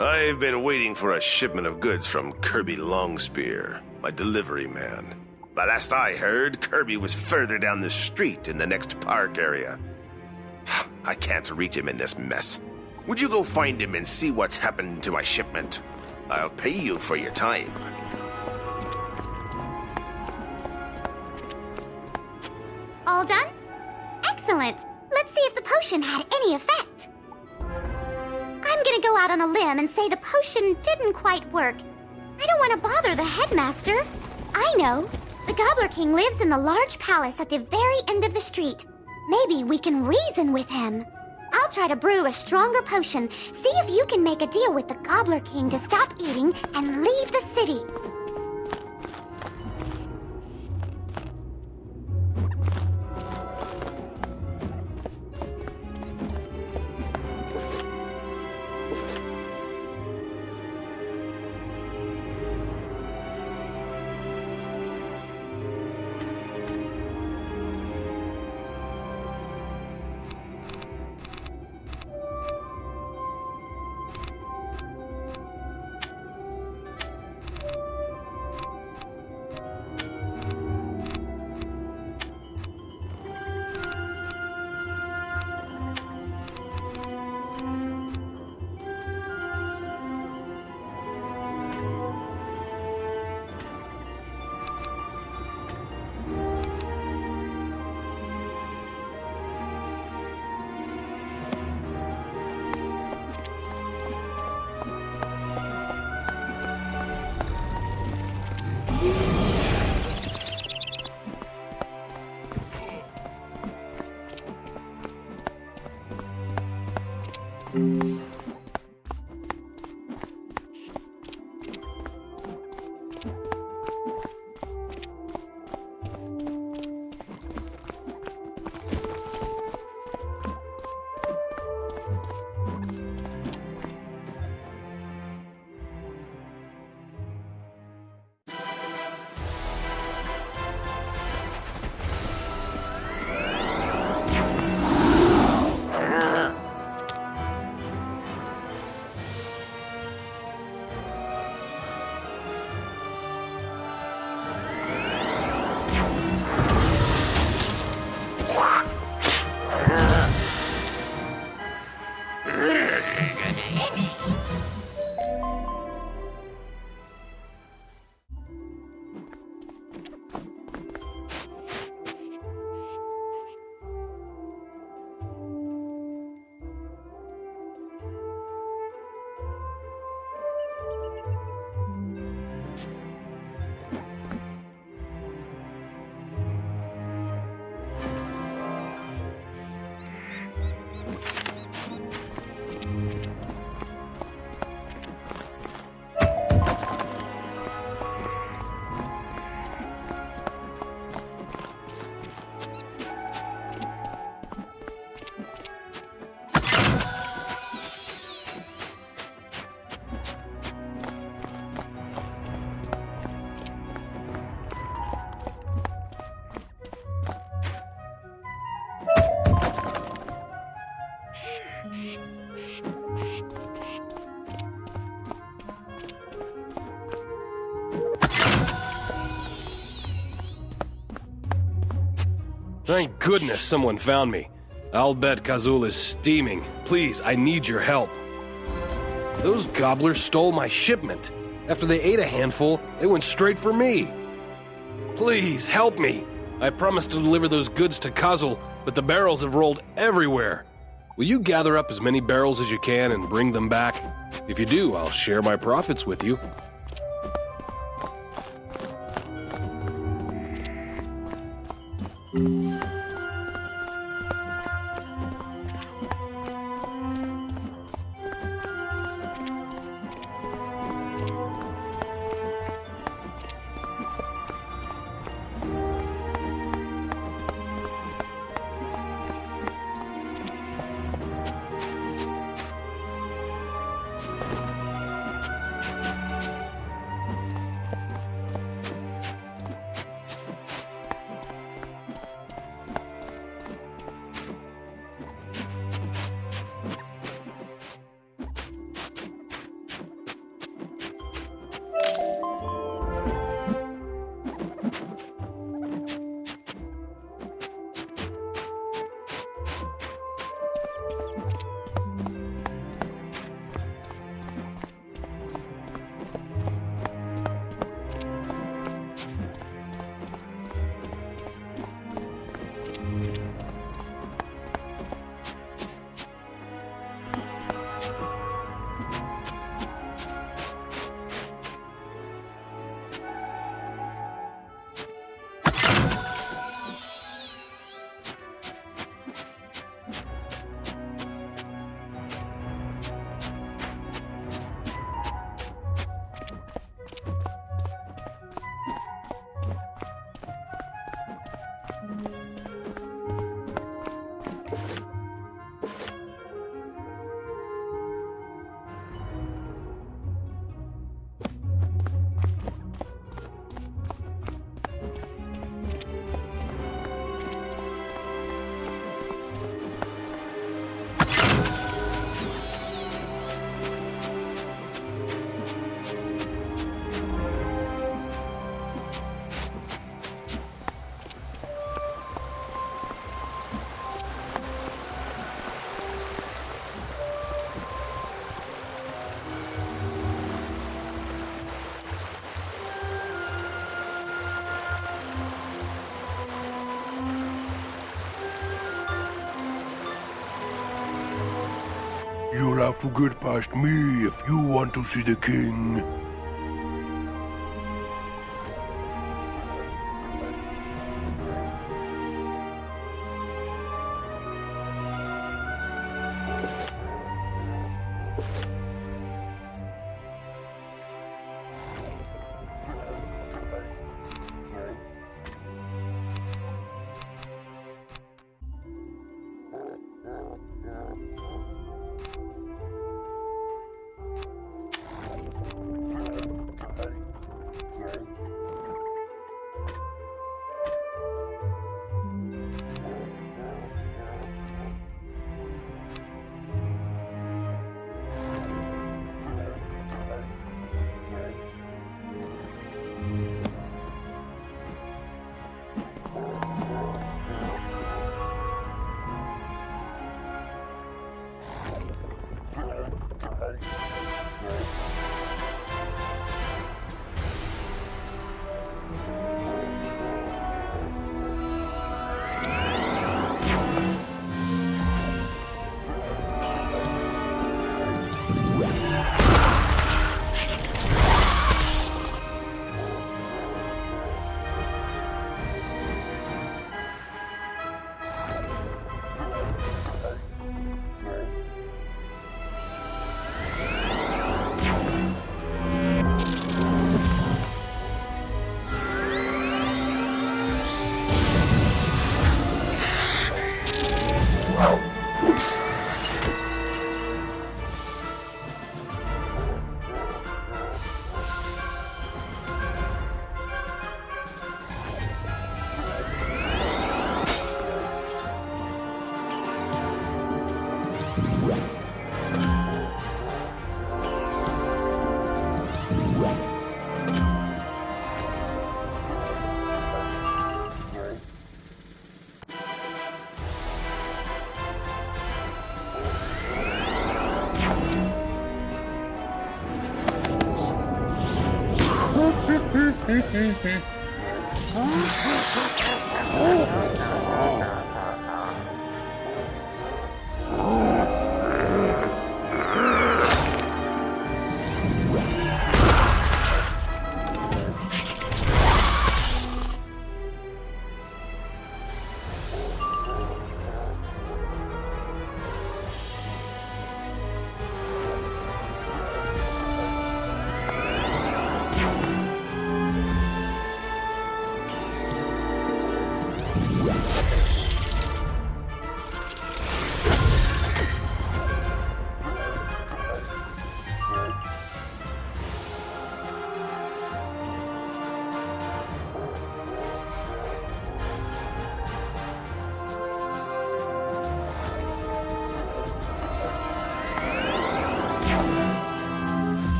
I've been waiting for a shipment of goods from Kirby Longspear, my delivery man. The last I heard, Kirby was further down the street in the next park area. I can't reach him in this mess. Would you go find him and see what's happened to my shipment? I'll pay you for your time. All done? Excellent. Let's see if the potion had any effect. I'm gonna go out on a limb and say the potion didn't quite work. I don't want to bother the headmaster. I know. The Gobbler King lives in the large palace at the very end of the street. Maybe we can reason with him. I'll try to brew a stronger potion. See if you can make a deal with the Gobbler King to stop eating and leave the city. Thank goodness someone found me. I'll bet Kazul is steaming. Please, I need your help. Those gobblers stole my shipment. After they ate a handful, they went straight for me. Please, help me. I promised to deliver those goods to Kazul, but the barrels have rolled everywhere. Will you gather up as many barrels as you can and bring them back? If you do, I'll share my profits with you. You'll have to get past me if you want to see the king.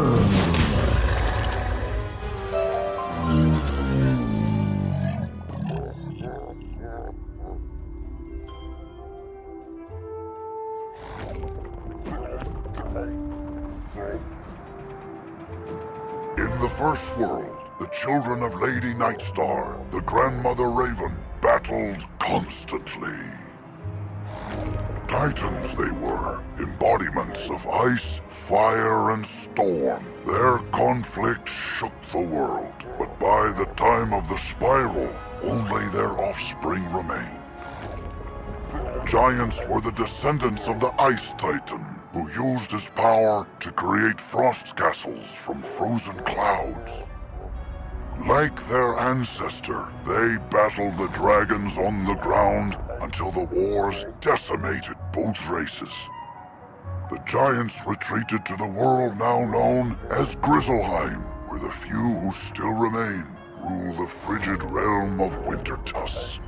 In the first world, the children of Lady Nightstar, the Grandmother Raven, battled constantly. Titans they were, embodiments of ice, fire, and storm. Their conflict shook the world, but by the time of the Spiral, only their offspring remained. Giants were the descendants of the Ice Titan, who used his power to create frost castles from frozen clouds. Like their ancestor, they battled the dragons on the ground until the wars decimated both races. The giants retreated to the world now known as Grizzleheim, where the few who still remain rule the frigid realm of Wintertusk.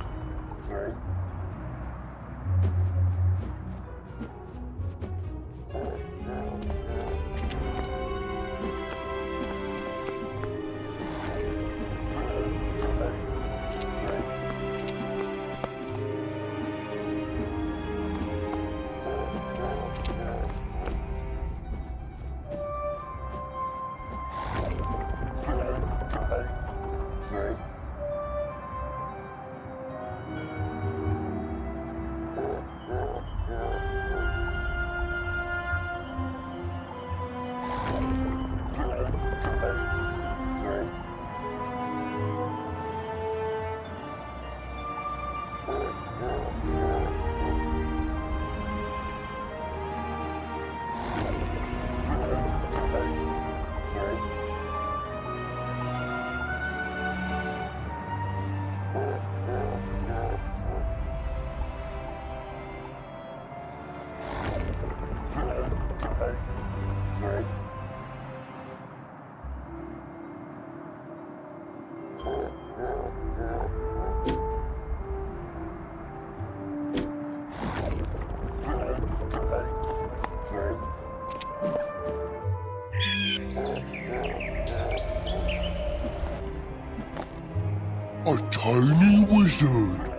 A tiny wizard.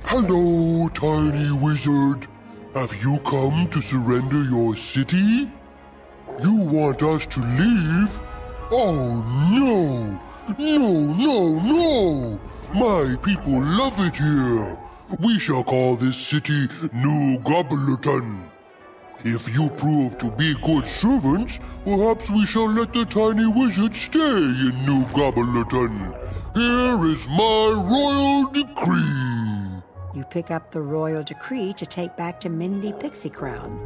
Hello, tiny wizard. Have you come to surrender your city? You want us to leave? Oh no! No! My people love it here. We shall call this city New Gobblerton. If you prove to be good servants, perhaps we shall let the tiny wizard stay in New Gobblerton. Here is my royal decree. You pick up the royal decree to take back to Mindy Pixie Crown.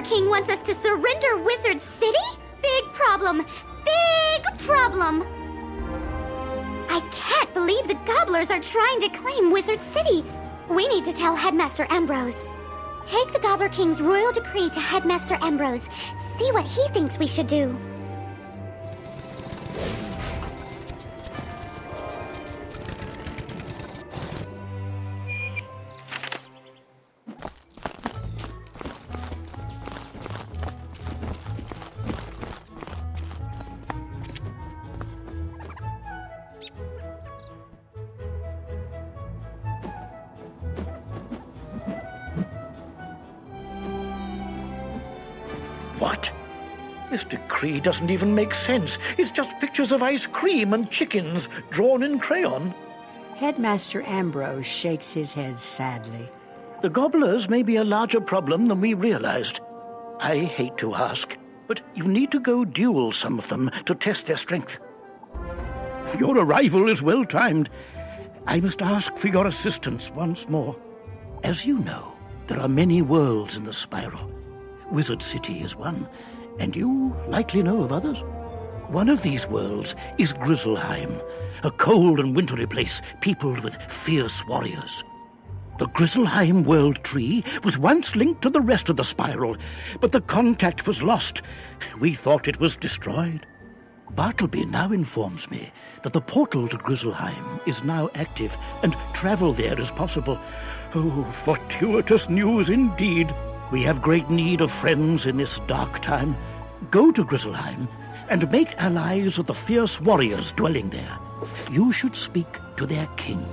King wants us to surrender Wizard City? Big problem! Big problem! I can't believe the Gobblers are trying to claim Wizard City. We need to tell Headmaster Ambrose. Take the Gobbler King's royal decree to Headmaster Ambrose. See what he thinks we should do. What? This decree doesn't even make sense. It's just pictures of ice cream and chickens drawn in crayon. Headmaster Ambrose shakes his head sadly. The Gobblers may be a larger problem than we realized. I hate to ask, but you need to go duel some of them to test their strength. Your arrival is well timed. I must ask for your assistance once more. As you know, there are many worlds in the spiral. Wizard City is one, and you likely know of others. One of these worlds is Grizzleheim, a cold and wintry place peopled with fierce warriors. The Grizzleheim World Tree was once linked to the rest of the spiral, but the contact was lost. We thought it was destroyed. Bartleby now informs me that the portal to Grizzleheim is now active, and travel there is possible. Oh, fortuitous news indeed. We have great need of friends in this dark time. Go to Grizzleheim and make allies of the fierce warriors dwelling there. You should speak to their king.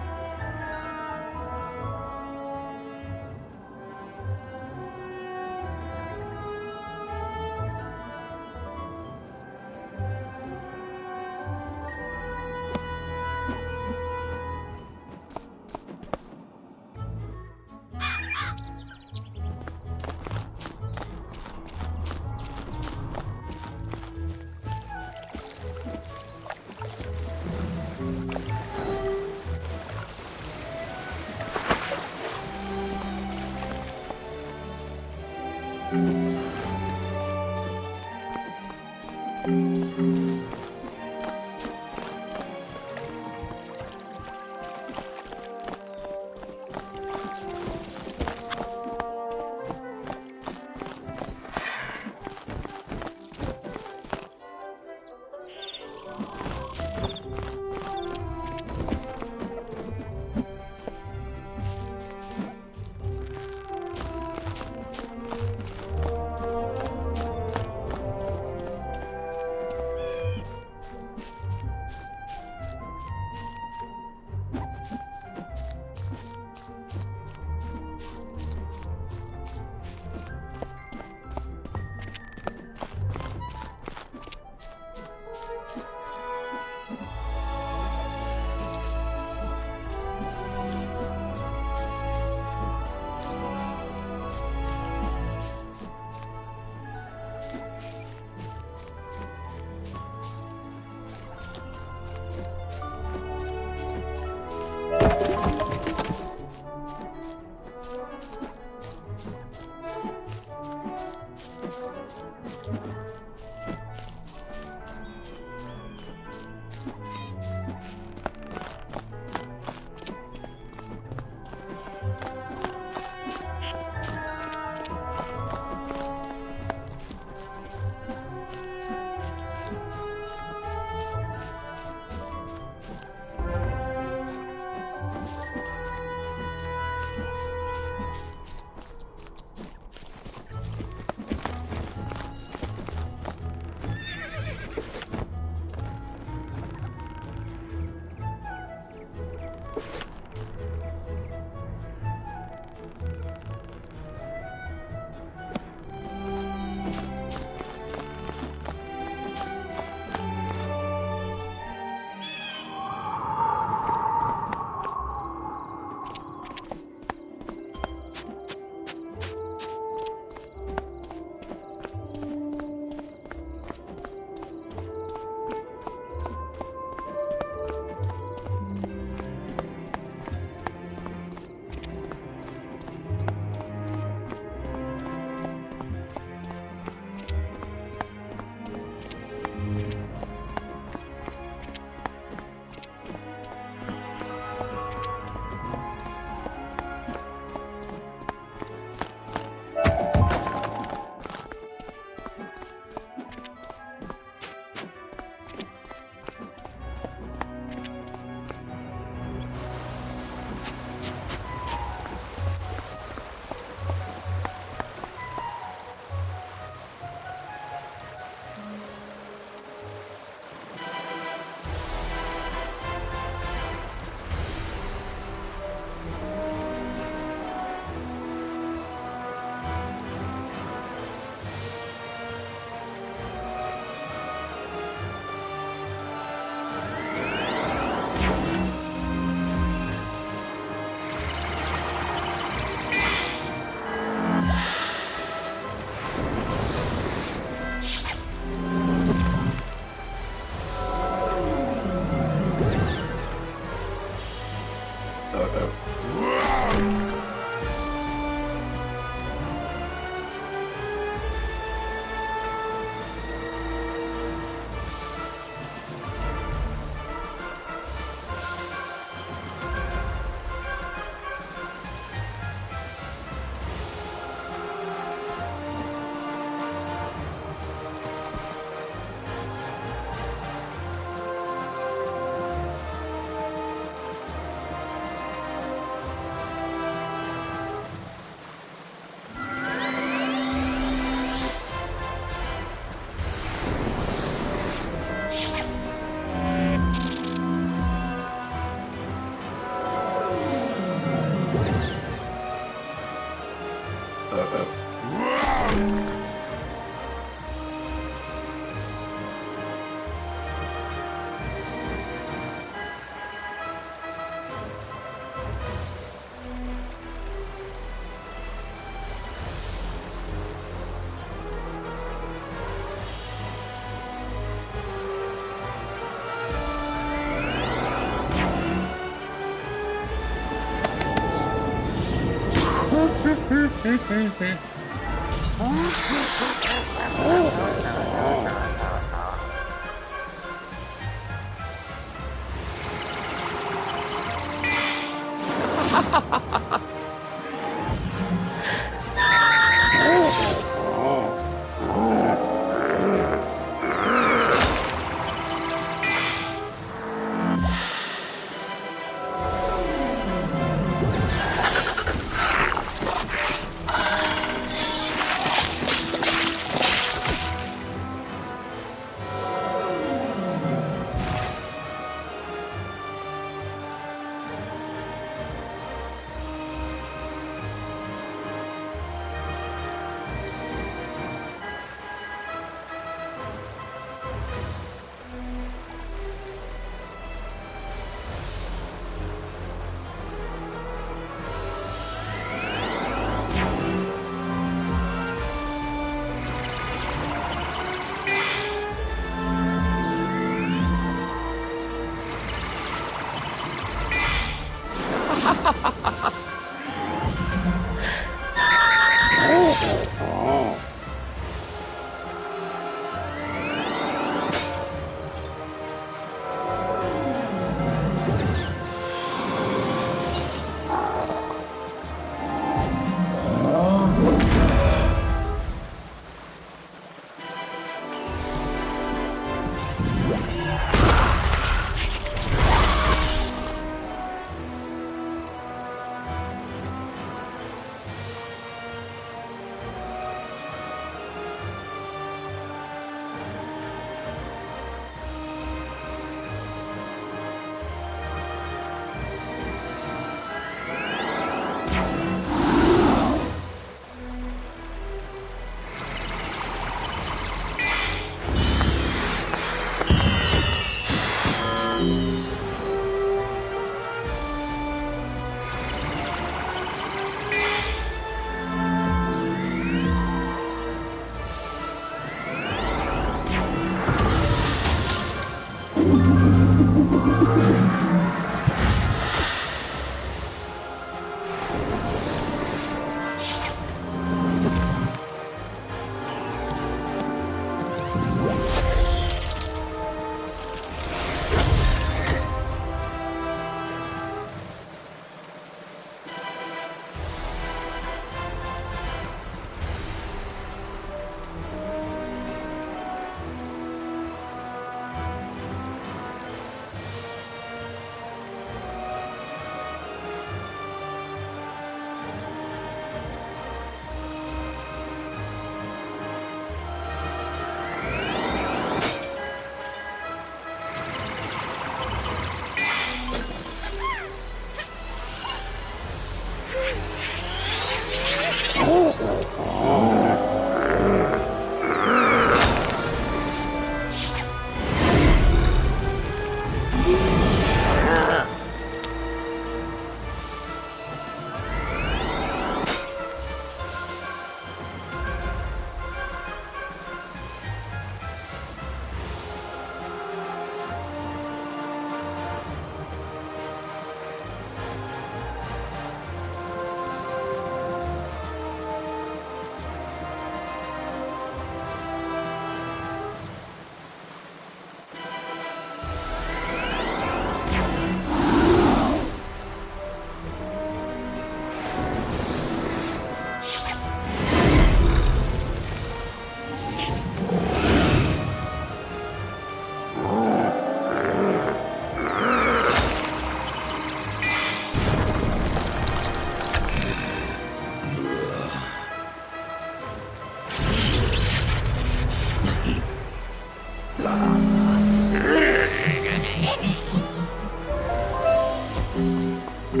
Your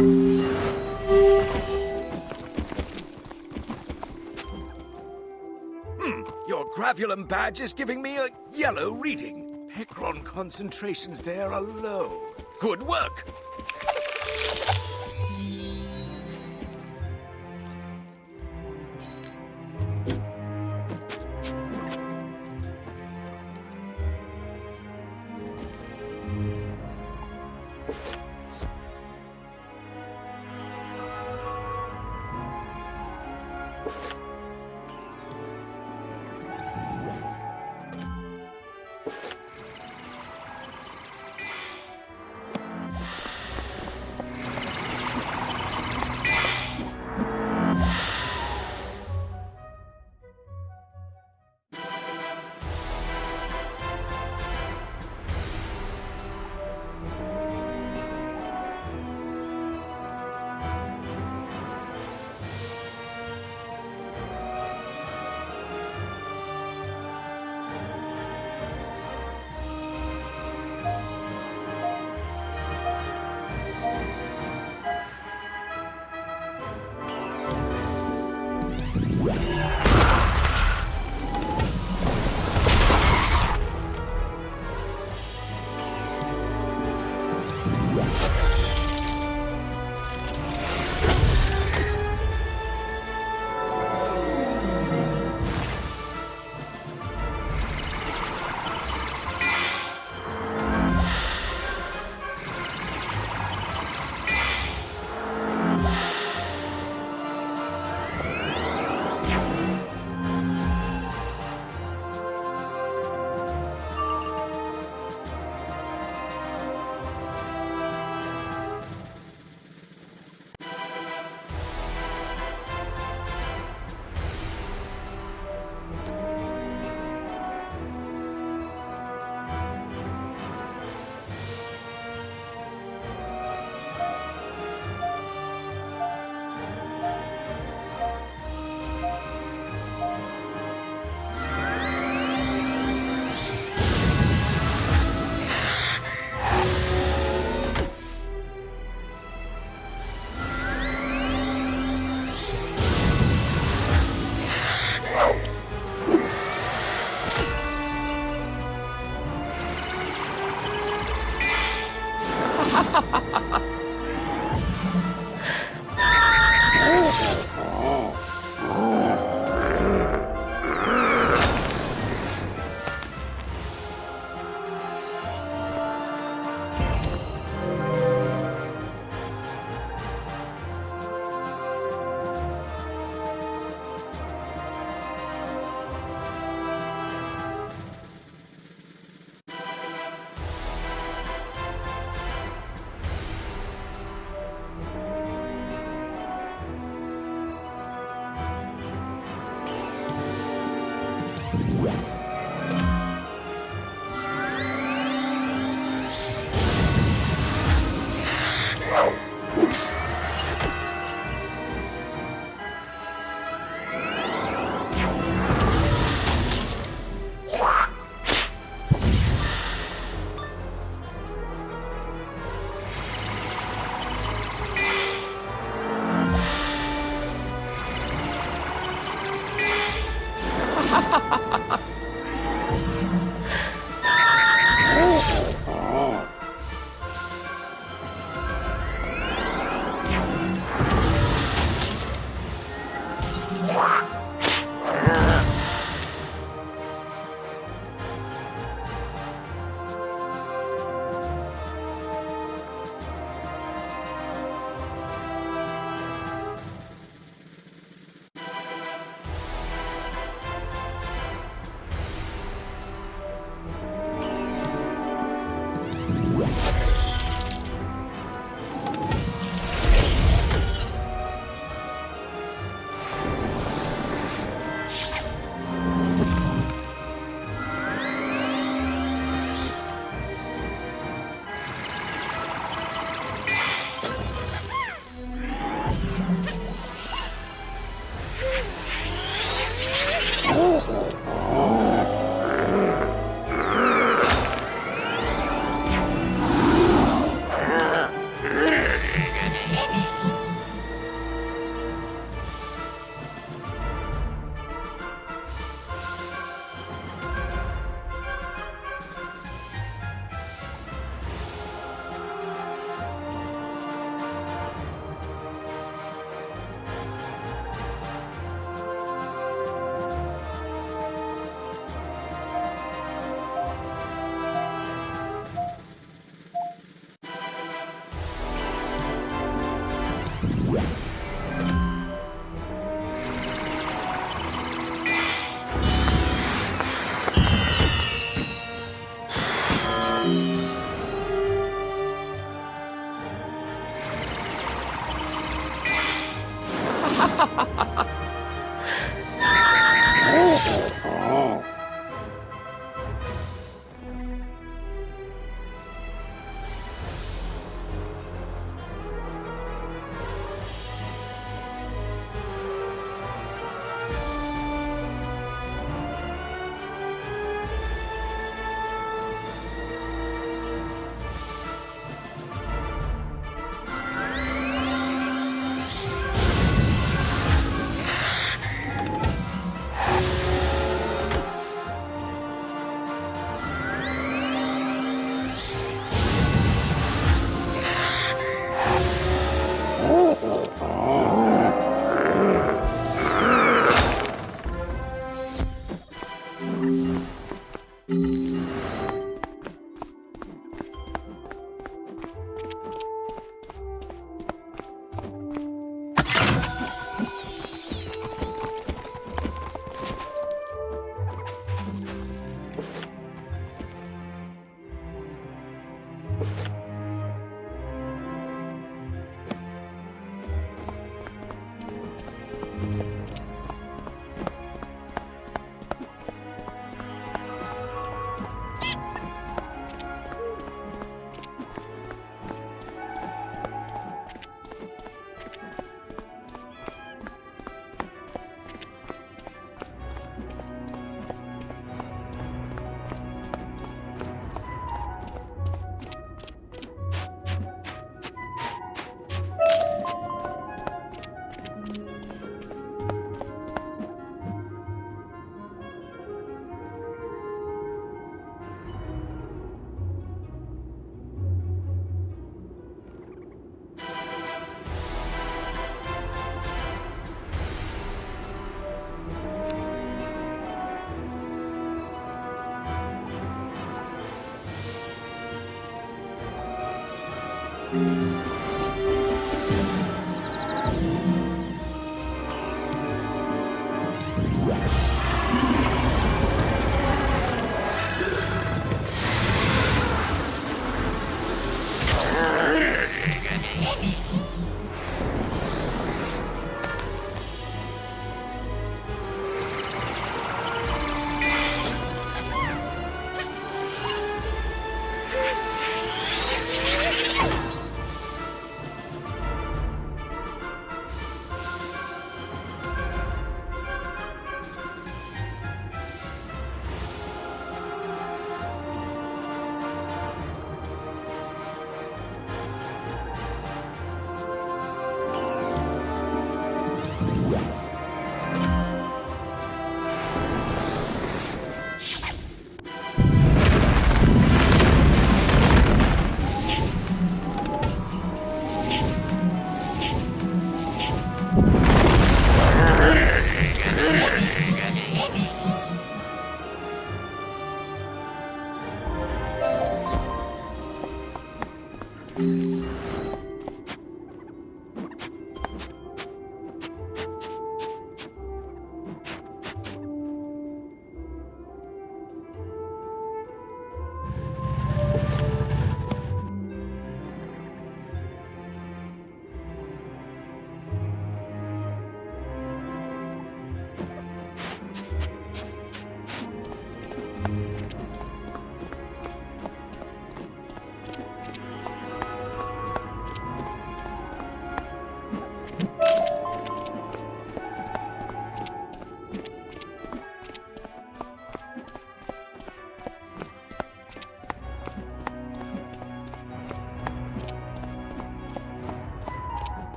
Gravulum badge is giving me a yellow reading. Pecron concentrations there are low. Good work!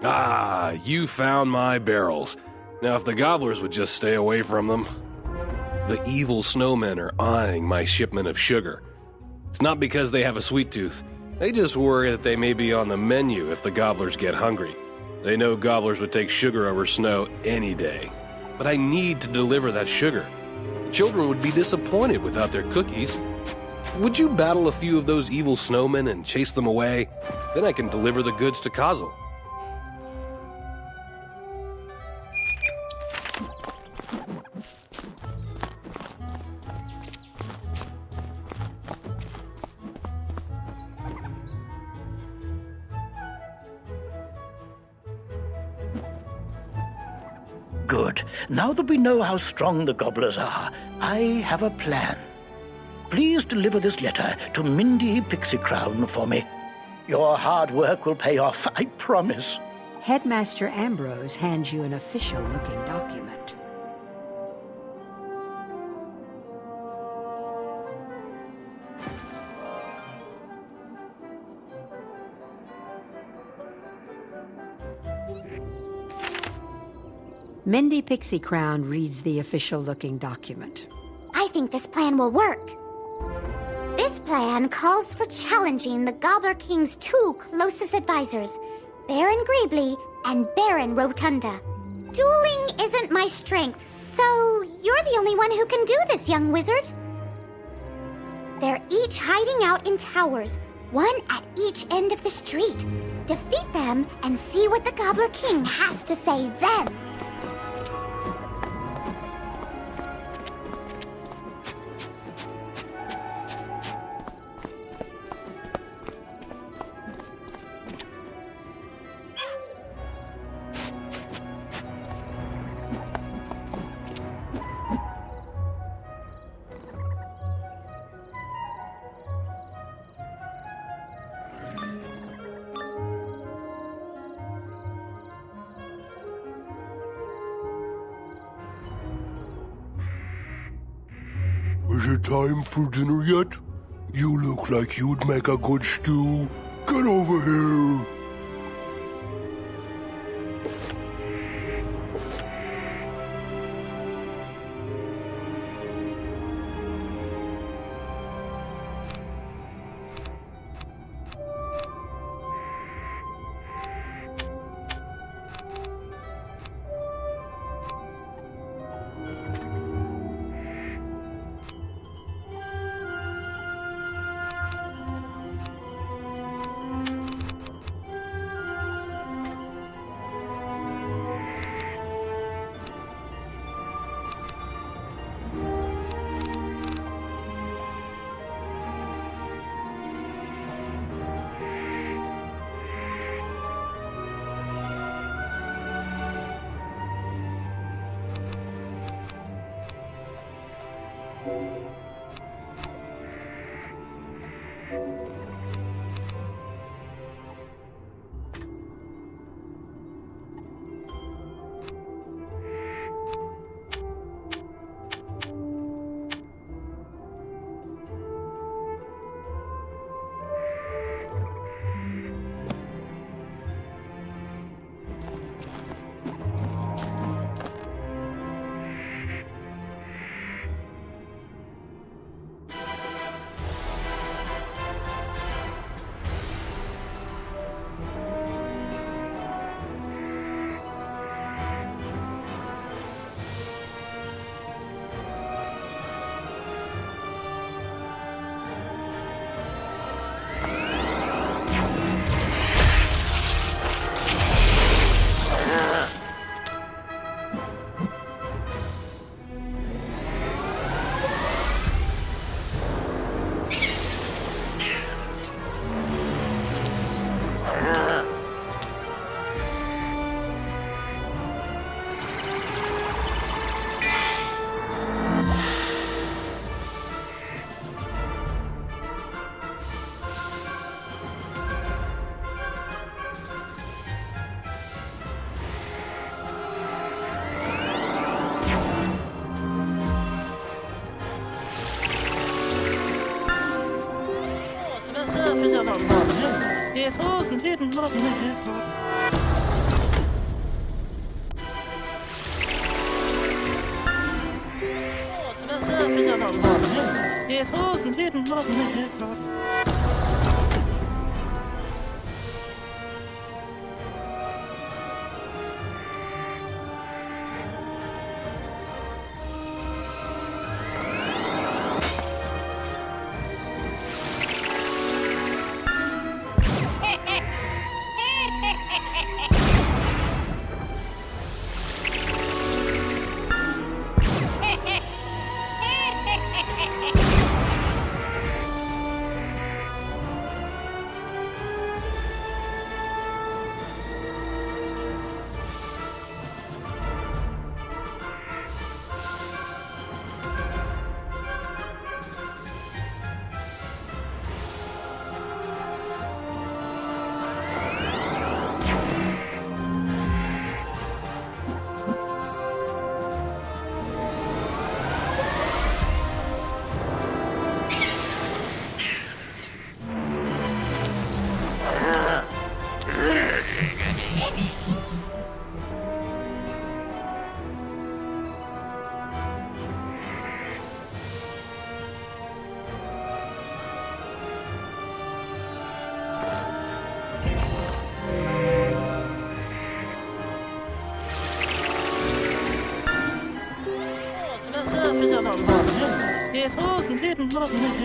Ah, you found my barrels. Now, if the gobblers would just stay away from them. The evil snowmen are eyeing my shipment of sugar. It's not because they have a sweet tooth. They just worry that they may be on the menu if the gobblers get hungry. They know gobblers would take sugar over snow any day. But I need to deliver that sugar. The Children would be disappointed without their cookies. Would you battle a few of those evil snowmen and chase them away? Then I can deliver the goods to Kazel. Good. Now that we know how strong the gobblers are, I have a plan. Please deliver this letter to Mindy Pixie Crown for me. Your hard work will pay off, I promise. Headmaster Ambrose hands you an official-looking document. Mindy Pixie Crown reads the official-looking document. I think this plan will work. This plan calls for challenging the Gobbler King's two closest advisors, Baron Greebly and Baron Rotunda. Dueling isn't my strength, so you're the only one who can do this, young wizard. They're each hiding out in towers, one at each end of the street. Defeat them and see what the Gobbler King has to say then. Is it time for dinner yet? You look like you'd make a good stew. Get over here. whistles and didn't love me.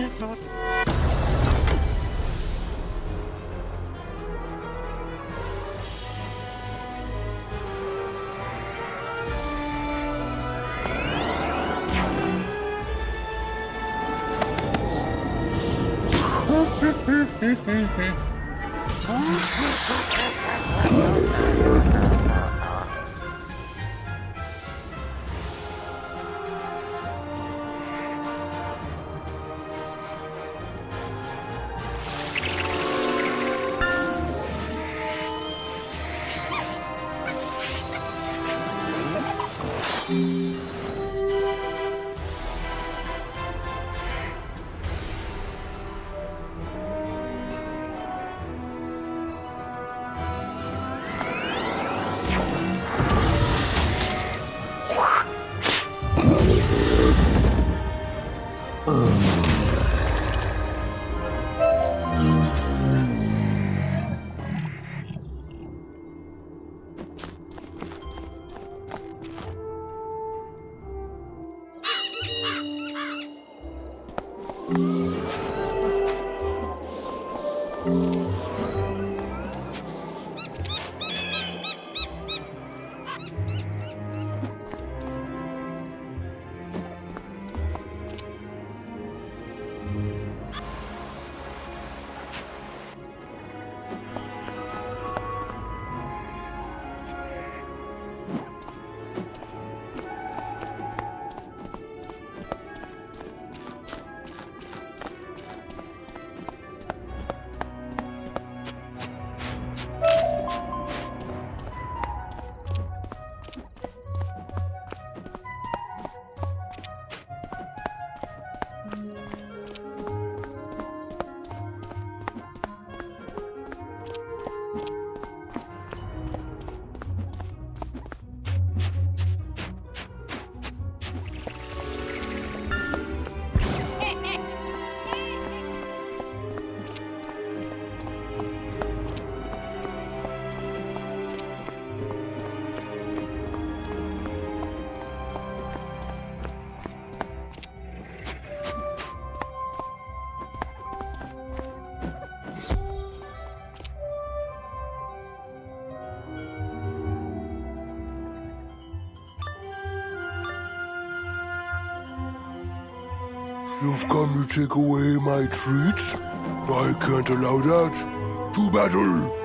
You've come to take away my treats? I can't allow that. To battle!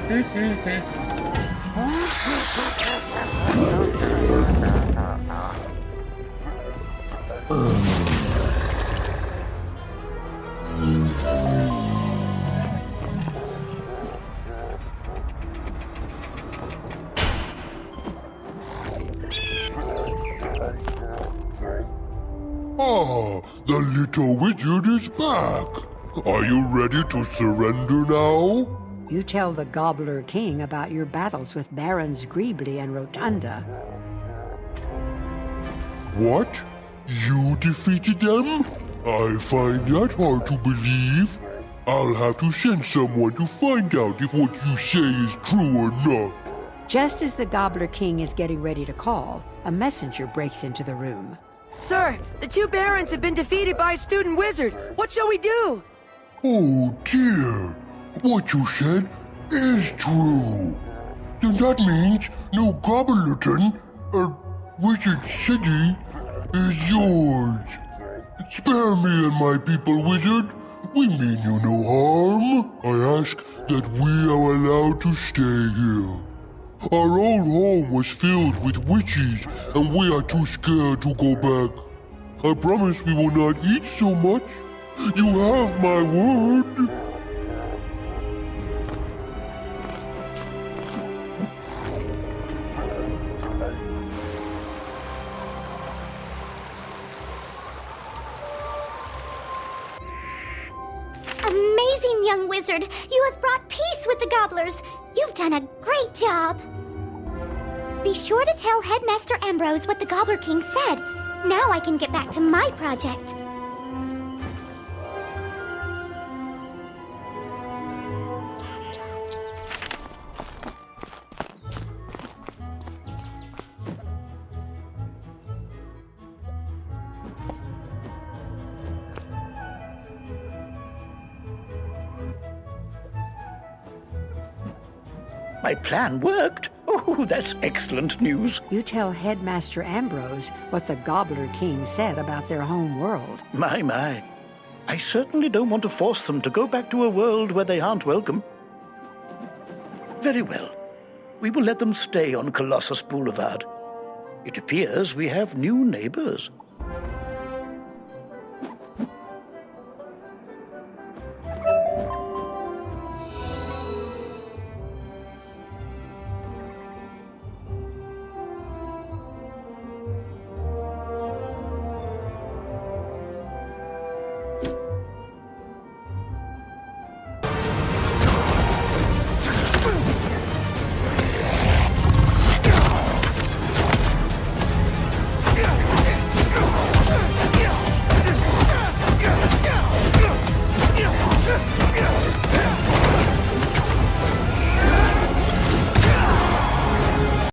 Ah, the little wizard is back. Are you ready to surrender now? You tell the Gobbler King about your battles with Barons Greebly and Rotunda. What? You defeated them? I find that hard to believe. I'll have to send someone to find out if what you say is true or not. Just as the Gobbler King is getting ready to call, a messenger breaks into the room. Sir, the two barons have been defeated by a student wizard. What shall we do? Oh dear. What you said is true. Then that means New Gobblerton, Wizard City, is yours. Spare me and my people, wizard. We mean you no harm. I ask that we are allowed to stay here. Our old home was filled with witches, and we are too scared to go back. I promise we will not eat so much. You have my word. Amazing, young wizard! You have brought peace with the gobblers! You've done a great job! Be sure to tell Headmaster Ambrose what the Gobbler King said. Now I can get back to my project. My plan worked. Oh, that's excellent news. You tell Headmaster Ambrose what the Gobbler King said about their home world. My. I certainly don't want to force them to go back to a world where they aren't welcome. Very well. We will let them stay on Colossus Boulevard. It appears we have new neighbors.